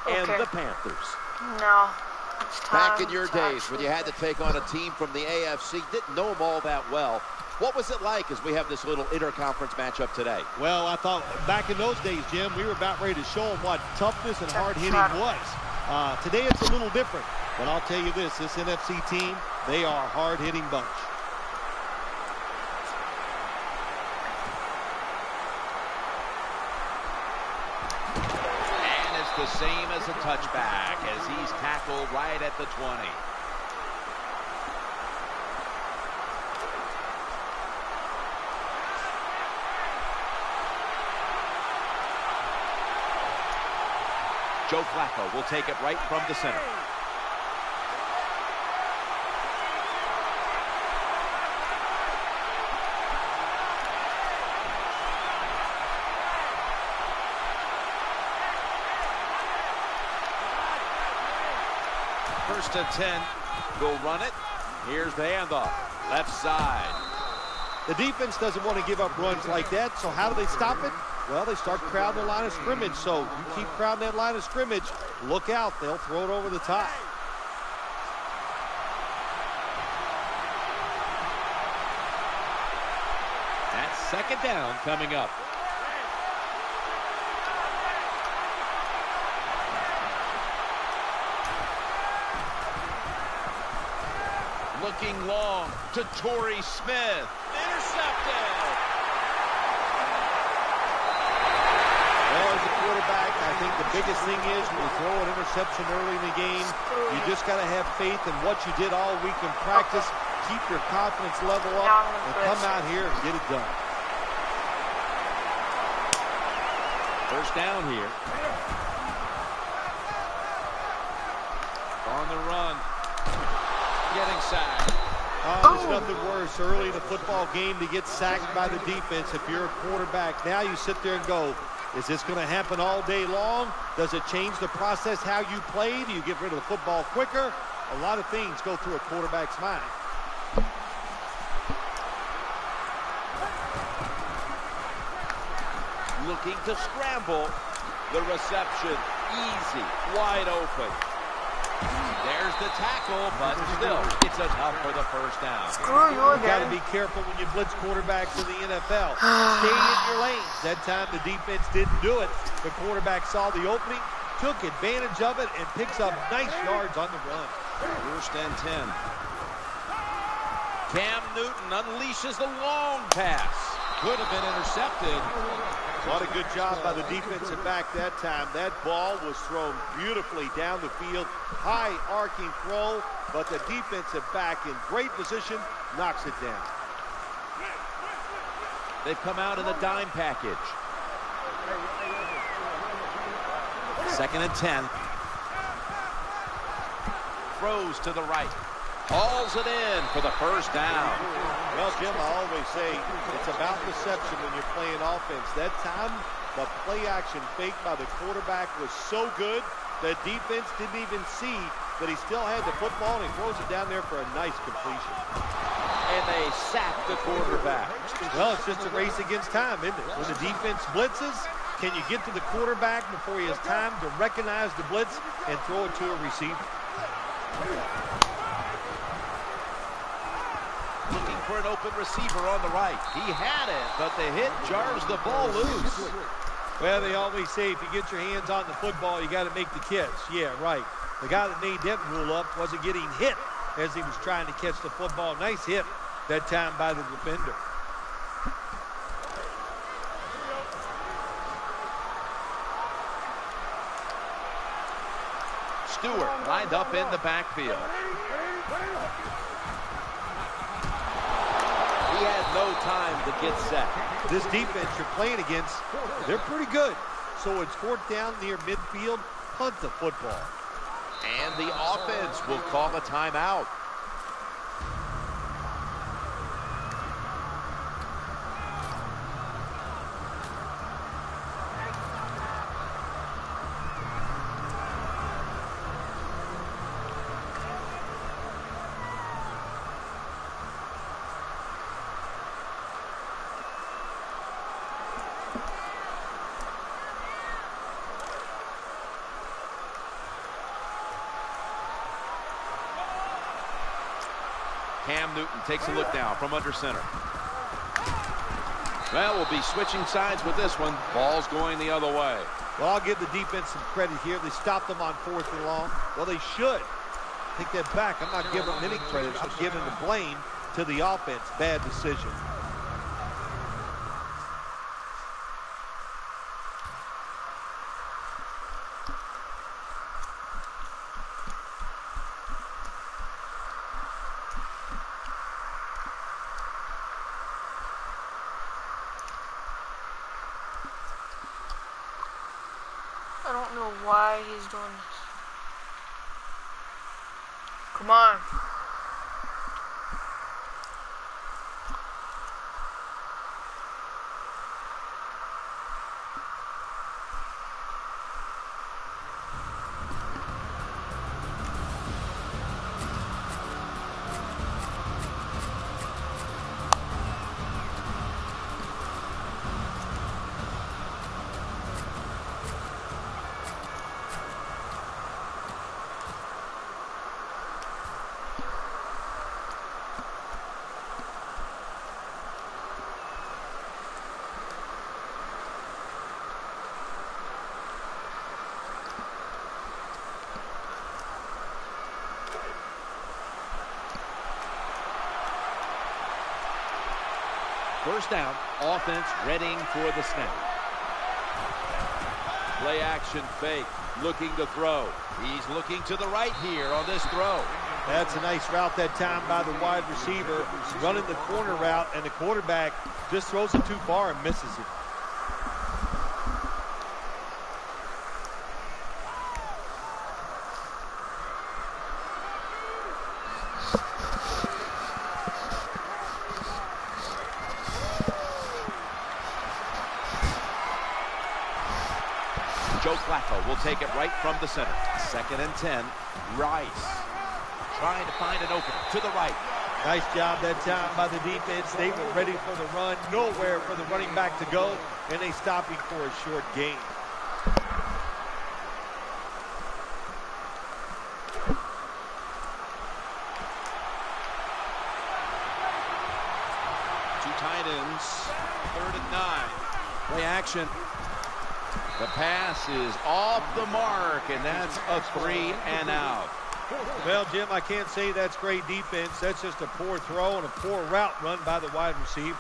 and the Panthers. No, it's time. Back in your days when you had to take on a team from the AFC, didn't know them all that well. What was it like as we have this little interconference matchup today? Well, I thought back in those days, Jim, we were about ready to show them what toughness and hard hitting was. Today it's a little different, but I'll tell you this NFC team, they are a hard hitting bunch. And it's the same as a touchback as he's tackled right at the 20. Joe Flacco will take it right from the center. First and 10. Will run it. Here's the handoff. Left side. The defense doesn't want to give up runs like that, so how do they stop it? Well, they start crowding the line of scrimmage, so you keep crowding that line of scrimmage, look out, they'll throw it over the top. That's second down coming up. Looking long to Torrey Smith. Intercepted. Well, as a quarterback, I think the biggest thing is when you throw an interception early in the game, you just got to have faith in what you did all week in practice, keep your confidence level up, and come out here and get it done. First down here. On the run. Getting sacked. There's nothing worse early in the football game to get sacked by the defense if you're a quarterback. Now you sit there and go, is this going to happen all day long? Does it change the process how you play? Do you get rid of the football quicker? A lot of things go through a quarterback's mind. Looking to scramble. The reception. Easy. Wide open. There's the tackle, but still, it's enough for the first down. Screw you You got to again. be careful when you blitz quarterbacks in the NFL. Stay in your lanes. That time the defense didn't do it. The quarterback saw the opening, took advantage of it, and picks up nice yards on the run. First and 10. Cam Newton unleashes the long pass. Could have been intercepted. What a good job by the defensive back that time. That ball was thrown beautifully down the field. High arcing throw, but the defensive back in great position knocks it down. They've come out in the dime package. Second and 10. Throws to the right. Hauls it in for the first down. Well, Jim, I always say it's about reception when you're playing offense. That time, the play action fake by the quarterback was so good, the defense didn't even see that he still had the football, and he throws it down there for a nice completion. And they sack the quarterback. Well, it's just a race against time, isn't it? When the defense blitzes, can you get to the quarterback before he has time to recognize the blitz and throw it to a receiver? Looking for an open receiver on the right. He had it, but the hit jars the ball loose. Well, they always say if you get your hands on the football, you got to make the catch. Yeah, right. The guy that made that rule up wasn't getting hit as he was trying to catch the football. Nice hit that time by the defender. Stewart lined up in the backfield. He had no time to get set. This defense you're playing against, they're pretty good. So it's fourth down near midfield, punt the football. And the offense will call a timeout. Cam Newton takes a look now from under center. Well, we'll be switching sides with this one. Ball's going the other way. Well, I'll give the defense some credit here. They stopped them on 4th and long. Well, they should. Take that back. I'm not giving them any credit. I'm giving the blame to the offense. Bad decision. I don't know why he's doing this. Come on. First down, offense readying for the snap. Play action fake, looking to throw. He's looking to the right here on this throw. That's a nice route that time by the wide receiver. Running the corner route, and the quarterback just throws it too far and misses it. Joe Flacco will take it right from the center. 2nd and 10. Rice trying to find an opening to the right. Nice job that time by the defense. They were ready for the run. Nowhere for the running back to go, and they stop him for a short gain. Two tight ends. 3rd and 9. Play action. The pass is off the mark, and that's a 3 and out. Well, Jim, I can't say that's great defense. That's just a poor throw and a poor route run by the wide receiver.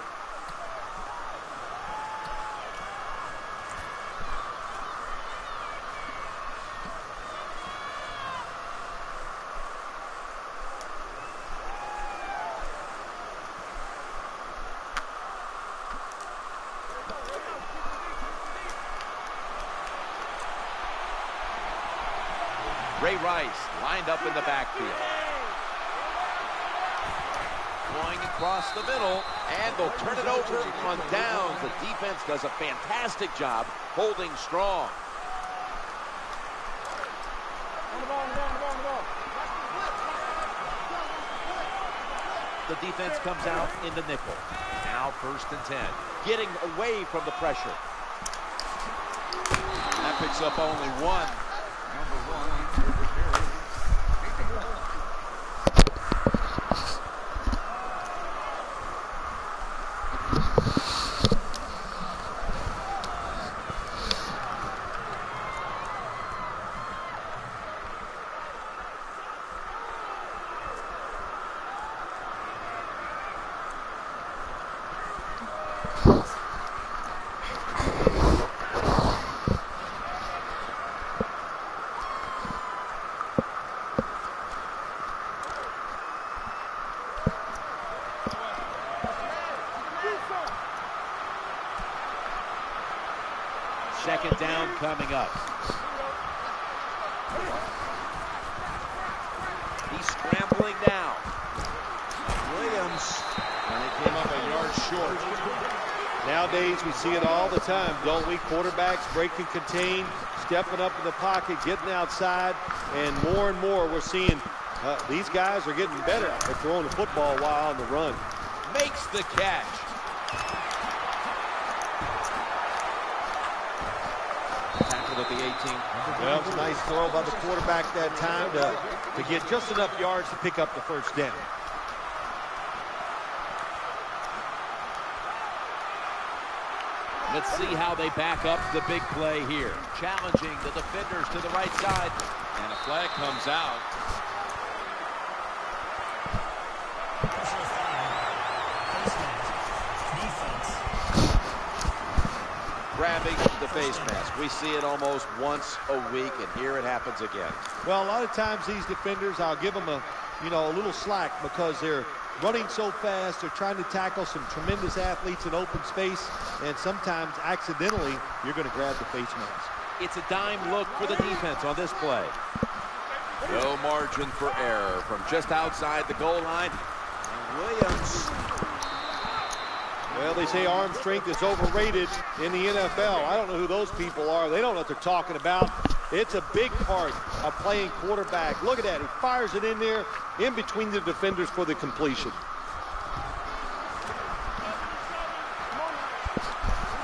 Ray Rice lined up in the backfield. Going across the middle, and they'll turn it over on downs. The defense does a fantastic job holding strong. The defense comes out in the nickel. Now 1st and 10. Getting away from the pressure. That picks up only 1. Second down coming up. He's scrambling now. Williams, and he came up a yard short. Nowadays, we see it all the time, don't we? Quarterbacks break and contain, stepping up in the pocket, getting outside, and more we're seeing these guys are getting better at throwing the football while on the run. Makes the catch. Tackle at the 18. Well, it's a nice throw by the quarterback that time to get just enough yards to pick up the first down. Let's see how they back up the big play here. Challenging the defenders to the right side. And a flag comes out. Personal foul. Face mask. Defense. Grabbing the face mask. We see it almost once a week, and here it happens again. Well, a lot of times these defenders, I'll give them a little slack because they're running so fast. They're trying to tackle some tremendous athletes in open space, and sometimes accidentally you're going to grab the face mask. It's a dime look for the defense on this play. No margin for error from just outside the goal line. And Williams. Well, they say arm strength is overrated in the NFL. I don't know who those people are. They don't know what they're talking about. It's a big part of playing quarterback. Look at that. He fires it in there in between the defenders for the completion.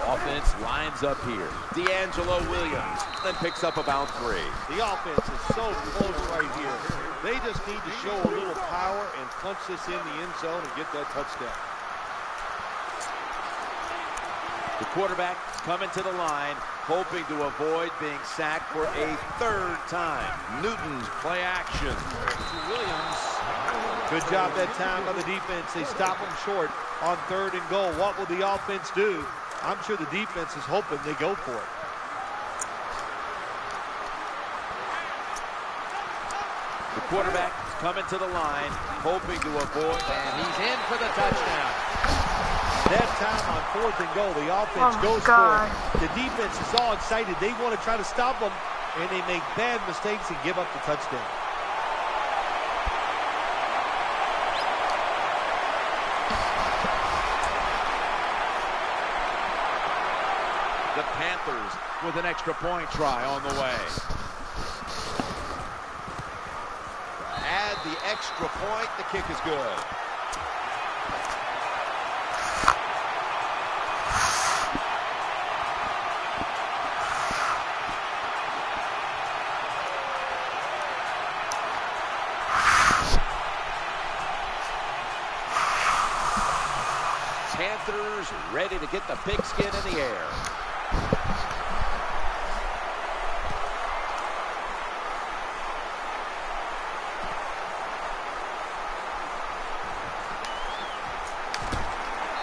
Offense lines up here. D'Angelo Williams then picks up about 3. The offense is so close right here. They just need to show a little power and punch this in the end zone and get that touchdown. The quarterback coming to the line, hoping to avoid being sacked for a 3rd time. Newton's play action. Williams. Good job that time by the defense. They stop them short on 3rd and goal. What will the offense do? I'm sure the defense is hoping they go for it. The quarterback coming to the line, hoping to avoid, and he's in for the touchdown. That time on 4th and goal, the offense goes for it. The defense is all excited. They want to try to stop them, and they make bad mistakes and give up the touchdown. The Panthers with an extra point try on the way. Add the extra point. The kick is good. Panthers ready to get the pigskin in the air.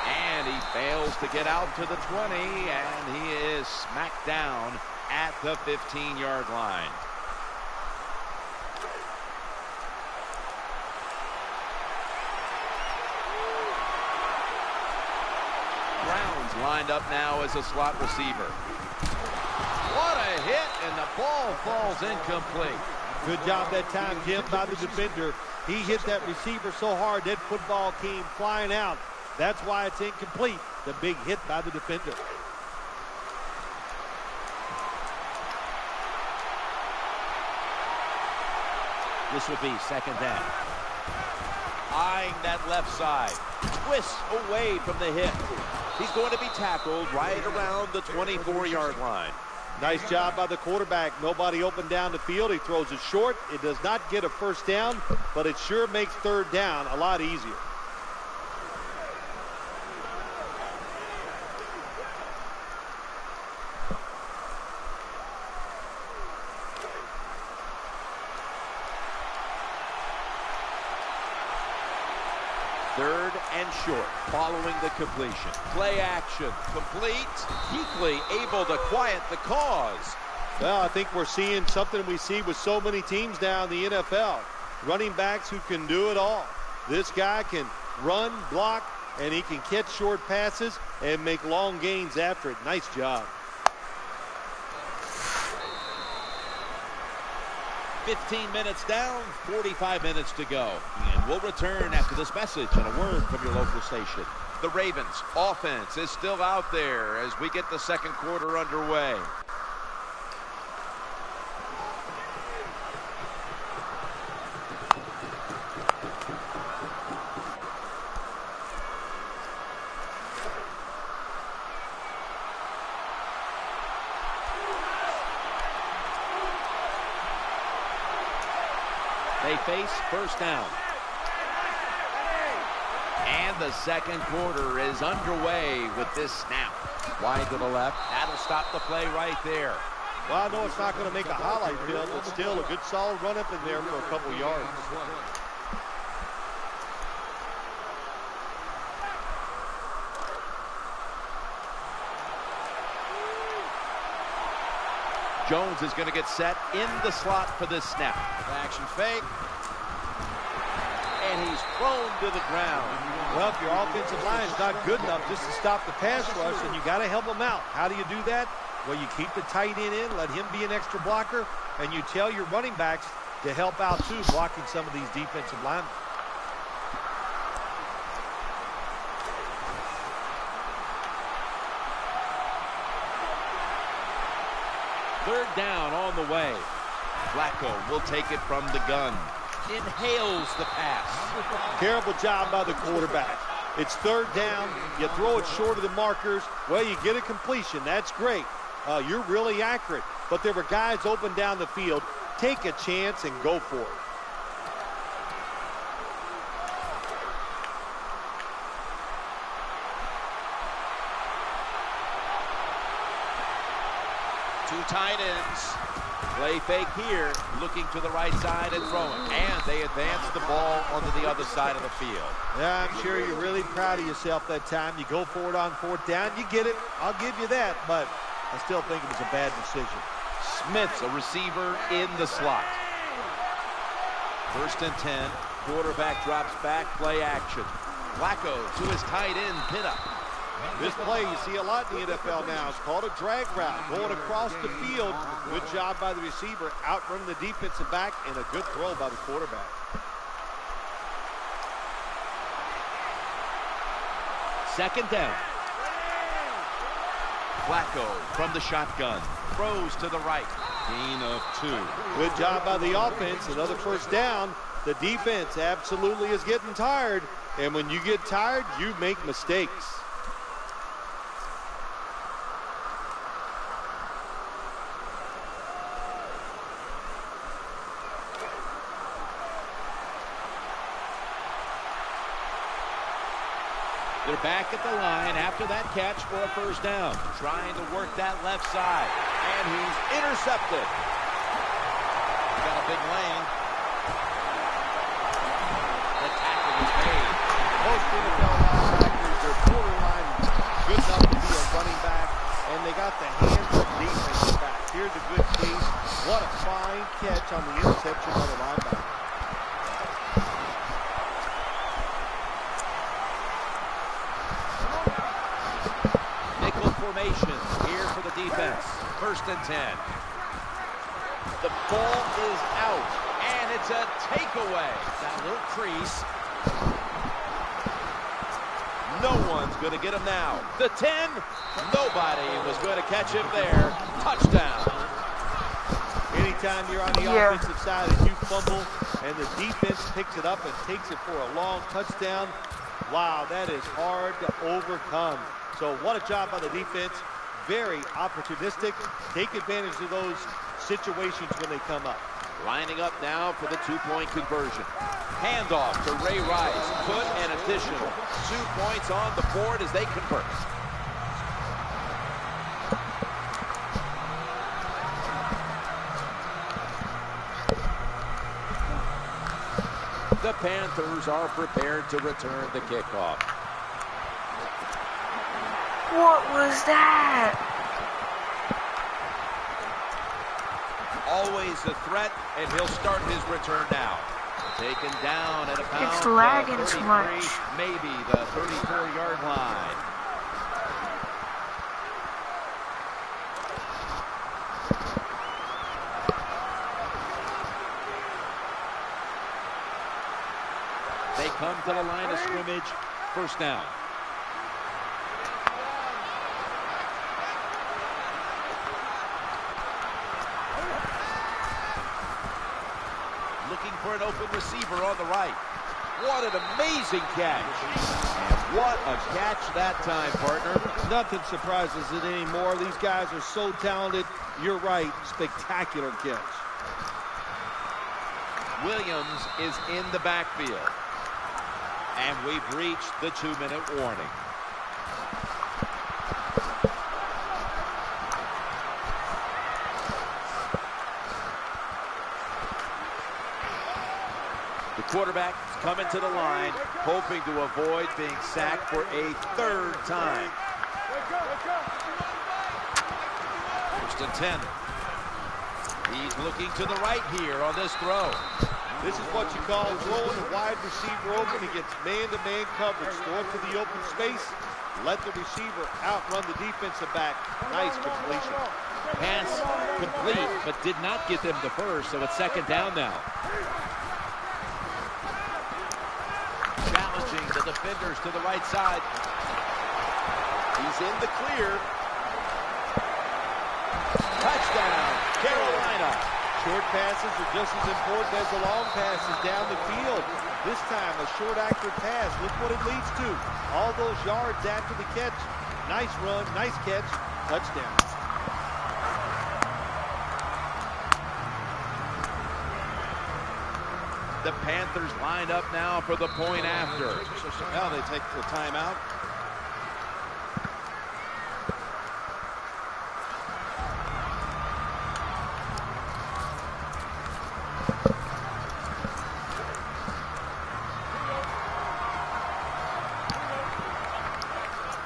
And he fails to get out to the 20, and he is smacked down at the 15-yard line. Lined up now as a slot receiver. What a hit, and the ball falls incomplete. Good job that time, Jim, by the defender. He hit that receiver so hard that football came flying out. That's why it's incomplete. The big hit by the defender. This will be 2nd down. Eyeing that left side. Twists away from the hit. He's going to be tackled right around the 24-yard line. Nice job by the quarterback. Nobody open down the field. He throws it short. It does not get a 1st down, but it sure makes 3rd down a lot easier. Third and short, following the completion. Play action, complete. Kuechly able to quiet the cause. Well, I think we're seeing something we see with so many teams now in the NFL. Running backs who can do it all. This guy can run, block, and he can catch short passes and make long gains after it. Nice job. 15 minutes down, 45 minutes to go. And we'll return after this message and a word from your local station. The Ravens offense is still out there as we get the 2nd quarter underway. They face 1st down. And the 2nd quarter is underway with this snap. Wide to the left. That'll stop the play right there. Well, I know it's not going to make a highlight film, but still a good solid run up in there for a couple yards. Jones is going to get set in the slot for this snap. Action fake. And he's thrown to the ground. Well, if your offensive line is not good enough just to stop the pass rush, then you got to help them out. How do you do that? Well, you keep the tight end in, let him be an extra blocker, and you tell your running backs to help out too, blocking some of these defensive linemen. Third down on the way. Flacco will take it from the gun. Inhales the pass. Terrible job by the quarterback. It's third down. You throw it short of the markers. Well, you get a completion. That's great. You're really accurate. But there were guys open down the field. Take a chance and go for it. Two tight ends. Play fake here, looking to the right side and throwing. And they advance the ball onto the other side of the field. Yeah, I'm sure you're really proud of yourself that time. You go for it on fourth down. You get it. I'll give you that. But I still think it was a bad decision. Smith's a receiver in the slot. First and 10. Quarterback drops back. Play action. Flacco to his tight end pin-up. This play you see a lot in the NFL now. It's called a drag route. Going across the field. Good job by the receiver. Outrunning the defensive back. And a good throw by the quarterback. Second down. Flacco from the shotgun. Throws to the right. Gain of 2. Good job by the offense. Another first down. The defense absolutely is getting tired. And when you get tired, you make mistakes. They're back at the line after that catch for a first down. Trying to work that left side. And he's intercepted. Got a big lane. The tackle is made. Most NFL linebackers are borderline good enough to be a running back. And they got the hands of defensive back. Here's a good case. What a fine catch on the interception by the linebacker. Here for the defense. First and 10. The ball is out, and it's a takeaway. Got a little crease. No one's going to get him now. The 10. Nobody was going to catch him there. Touchdown. Anytime you're on the offensive side and you fumble and the defense picks it up and takes it for a long touchdown, wow, that is hard to overcome. So what a job by the defense. Very opportunistic. Take advantage of those situations when they come up. Lining up now for the 2-point conversion. Handoff to Ray Rice. Put an additional 2 points on the board as they convert. The Panthers are prepared to return the kickoff. What was that? Always a threat, and he'll start his return now. Taken down at about It's lagging too much. Maybe the 34-yard line. They come to the line of scrimmage. First down. Looking for an open receiver on the right. What an amazing catch. And what a catch that time, partner. Nothing surprises it anymore. These guys are so talented. You're right. Spectacular catch. Williams is in the backfield. And we've reached the 2-minute warning. quarterback coming to the line, hoping to avoid being sacked for a third time. First and 10. He's looking to the right here on this throw. This is what you call throwing the wide receiver open against man-to-man coverage. Throw it to the open space. Let the receiver outrun the defensive back. Nice completion. Pass complete, but did not get them the first, so it's second down now. Challenging the defenders to the right side. He's in the clear. Touchdown, Carolina. Short passes are just as important as the long passes down the field. This time, a short, accurate pass. Look what it leads to. All those yards after the catch. Nice run, nice catch, touchdown. The Panthers lined up now for the point after. Now they take the timeout.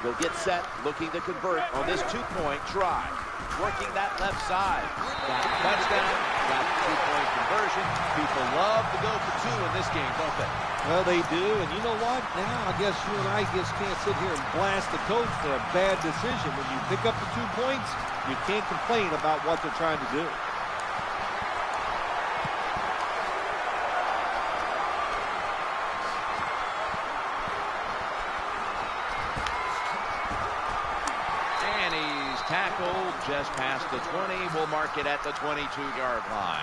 They'll get set, looking to convert on this two-point try. Working that left side. Got a touchdown, got a two-point conversion. People love to go for two in this game, don't they? Well, they do, and you know what? Now I guess you and I just can't sit here and blast the coach for a bad decision. When you pick up the 2 points, you can't complain about what they're trying to do. Tackled just past the 20. We'll mark it at the 22-yard line.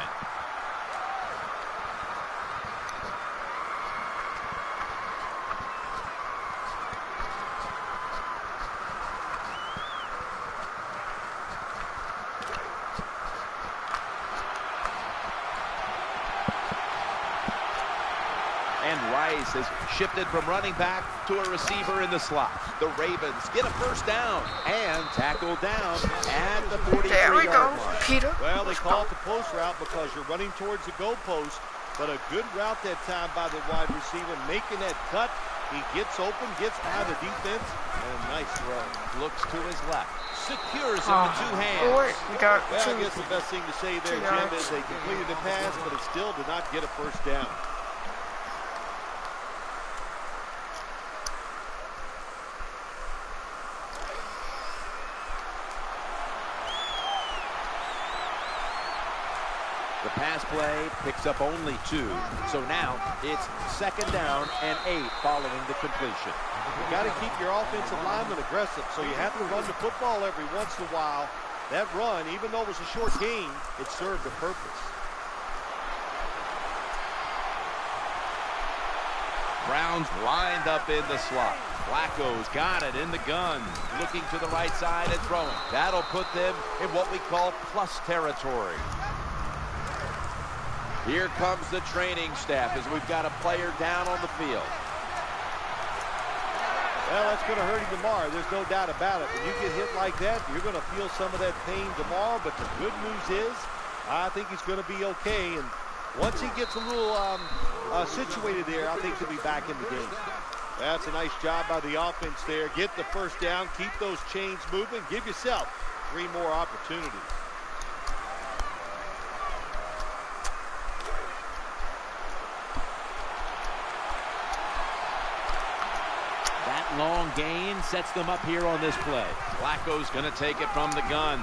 And Rice has shifted from running back to a receiver in the slot. The Ravens get a first down and tackle down at the 43-yard line. There we go, Peter. Well, they call it the post route because you're running towards the goalpost, but a good route that time by the wide receiver, making that cut. He gets open, gets out of defense, and a nice throw. Looks to his left, secures him with two hands. Wait, we got Well, two. I guess the best thing to say there, Jim, is they completed the pass, but it still did not get a first down. The pass play picks up only 2. So now it's second down and 8 following the completion. You got to keep your offensive lineman aggressive, so you have to run the football every once in a while. That run, even though it was a short gain, it served a purpose. Browns lined up in the slot. Flacco's got it in the gun, looking to the right side and throwing. That'll put them in what we call plus territory. Here comes the training staff as we've got a player down on the field. Well, that's going to hurt him tomorrow. There's no doubt about it. When you get hit like that, you're going to feel some of that pain tomorrow. But the good news is, I think he's going to be okay. And once he gets a little situated there, I think he'll be back in the game. That's a nice job by the offense there. Get the first down, keep those chains moving, give yourself 3 more opportunities. Long gain sets them up here on this play. Flacco's going to take it from the gun.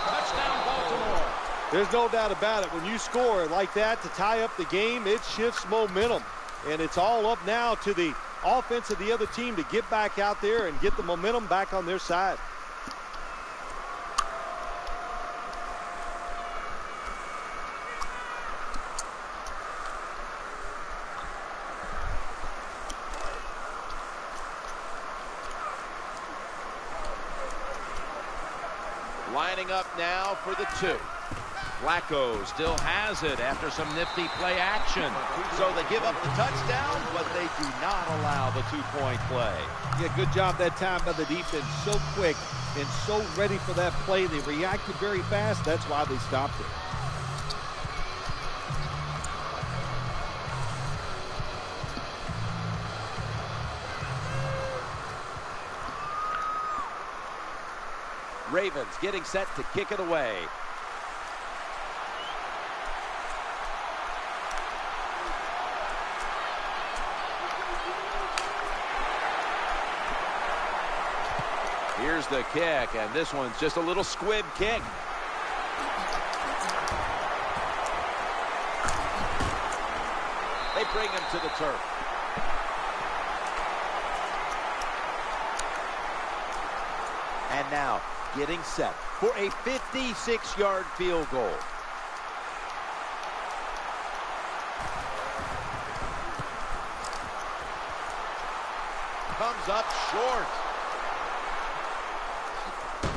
Touchdown, Baltimore. There's no doubt about it. When you score like that to tie up the game, it shifts momentum. And it's all up now to the offense of the other team to get back out there and get the momentum back on their side. Lining up now for the 2. Flacco still has it after some nifty play action. So they give up the touchdown, but they do not allow the 2-point play. Yeah, good job that time by the defense. So quick and so ready for that play. They reacted very fast. That's why they stopped it. Ravens getting set to kick it away. Here's the kick, and this one's just a little squib kick. They bring him to the turf. And now getting set for a 56-yard field goal. Comes up short.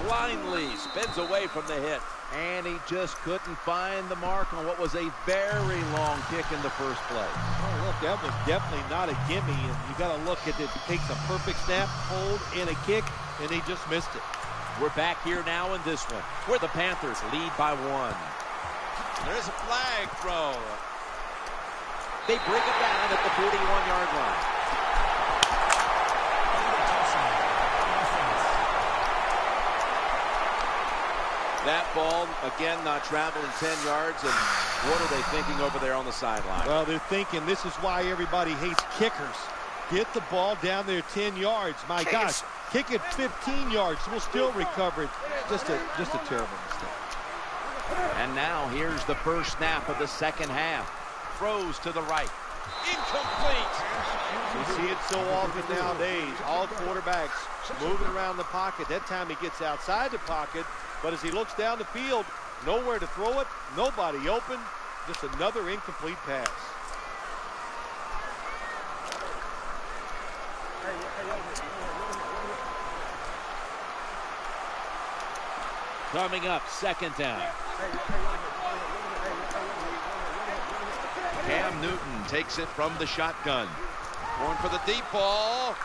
Blindly spins away from the hit. And he just couldn't find the mark on what was a very long kick in the first place. Oh, look, that was definitely not a gimme. And you got to look at it. It takes a perfect snap, hold, and a kick, and he just missed it. We're back here now in this one, where the Panthers lead by 1. There's a flag throw. They bring it down at the 41-yard line. That ball, again, not traveling 10 yards, and what are they thinking over there on the sideline? Well, they're thinking this is why everybody hates kickers. Get the ball down there 10 yards. My gosh, kick it 15 yards. We'll still recover it. Just a terrible mistake. And now here's the first snap of the second half. Throws to the right. Incomplete. We see it so often nowadays. All quarterbacks moving around the pocket. That time he gets outside the pocket. But as he looks down the field, nowhere to throw it, nobody open, just another incomplete pass. Coming up, second down. Cam Newton takes it from the shotgun. Going for the deep ball.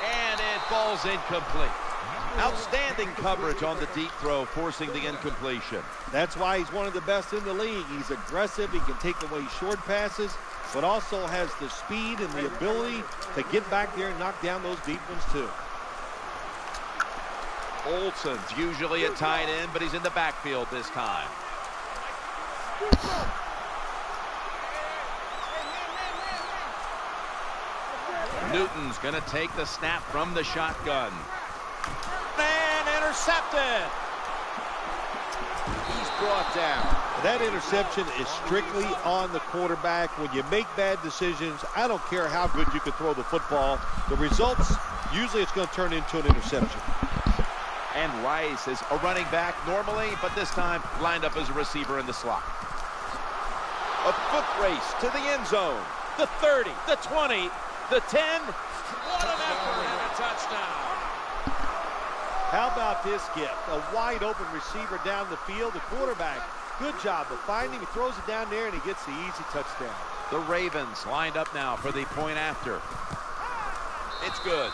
And it falls incomplete. Outstanding coverage on the deep throw, forcing the incompletion. That's why he's one of the best in the league. He's aggressive. He can take away short passes, but also has the speed and the ability to get back there and knock down those deep ones, too. Olsen's usually a tight end, but he's in the backfield this time. Newton's going to take the snap from the shotgun. And intercepted. He's brought down. That interception is strictly on the quarterback. When you make bad decisions, I don't care how good you can throw the football. The results, usually it's going to turn into an interception. And Rice is a running back normally, but this time lined up as a receiver in the slot. A foot race to the end zone. The 30, the 20, the 10. What an effort and a touchdown. How about this gift? A wide open receiver down the field. The quarterback, good job of finding him. He throws it down there and he gets the easy touchdown. The Ravens lined up now for the point after. It's good.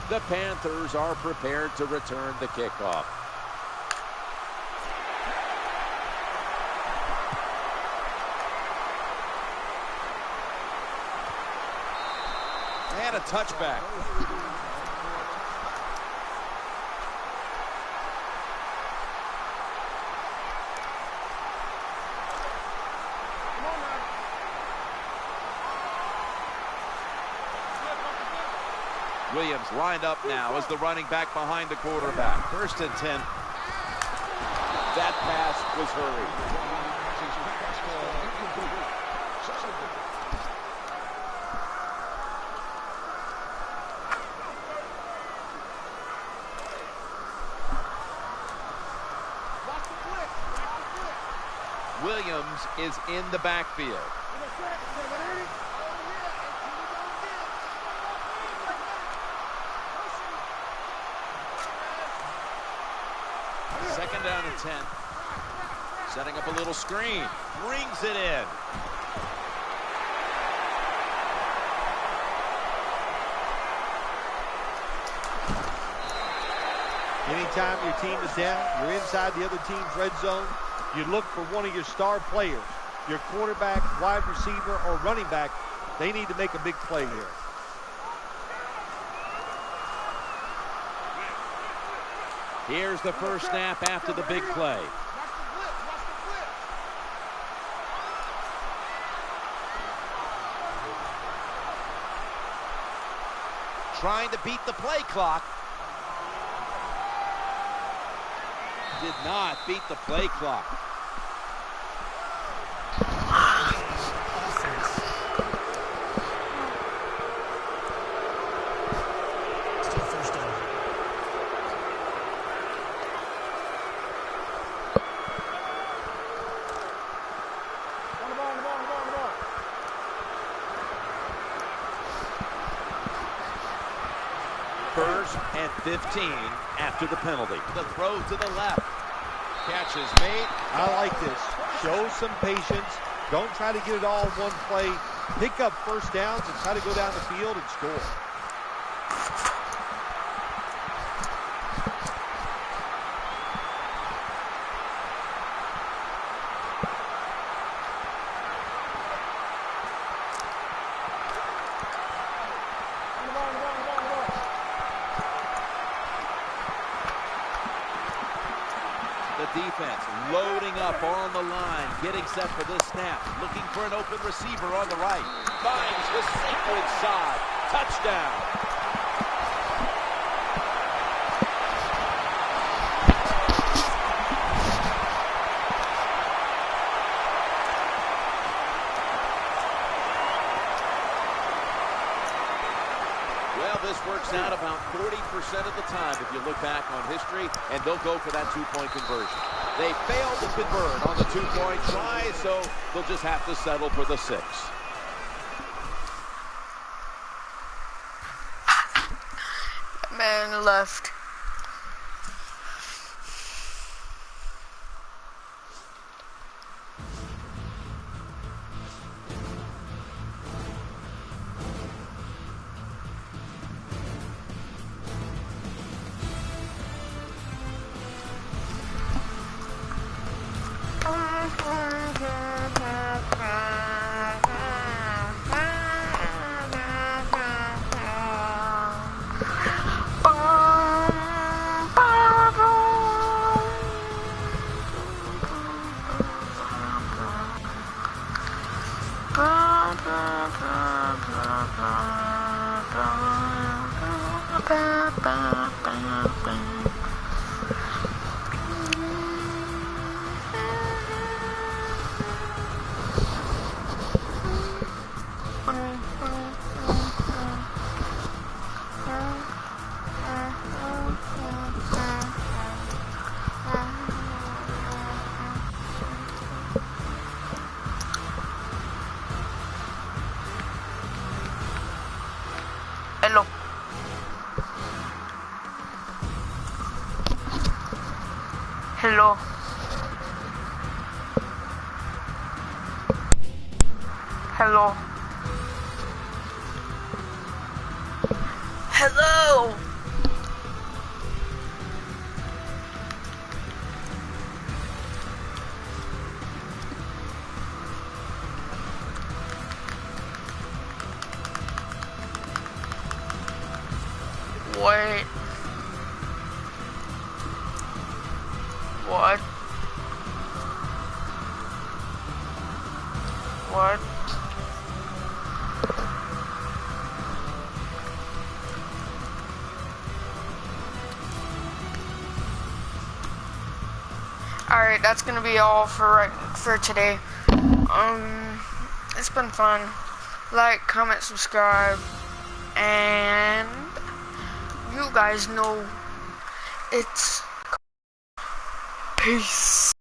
The Panthers are prepared to return the kickoff. And a touchback. Williams lined up now as the running back behind the quarterback. First and 10. That pass was hurried. Williams is in the backfield. Second down and 10. Setting up a little screen. Brings it in. Anytime your team is down, you're inside the other team's red zone, you look for one of your star players, your quarterback, wide receiver, or running back. They need to make a big play here. Here's the first snap after the big play. Trying to beat the play clock. Did not beat the play clock. Offense. Still first down. First and 15 after the penalty. The throw to the left. Catch is made. I like this. Show some patience. Don't try to get it all in one play. Pick up first downs and try to go down the field and score. The defense loading up on the line, getting set for this snap, looking for an open receiver on the right. Finds the sacred side. Touchdown. Well, this works out about 40% of the time if you look back on history, and they'll go for that two-point conversion. They failed to convert on the two-point try, so they'll just have to settle for the 6. Man left. Hello. Hello. Hello. Hello. Wait. What? What? Alright, that's gonna be all for today. It's been fun. Like, comment, subscribe, and you guys know it's peace.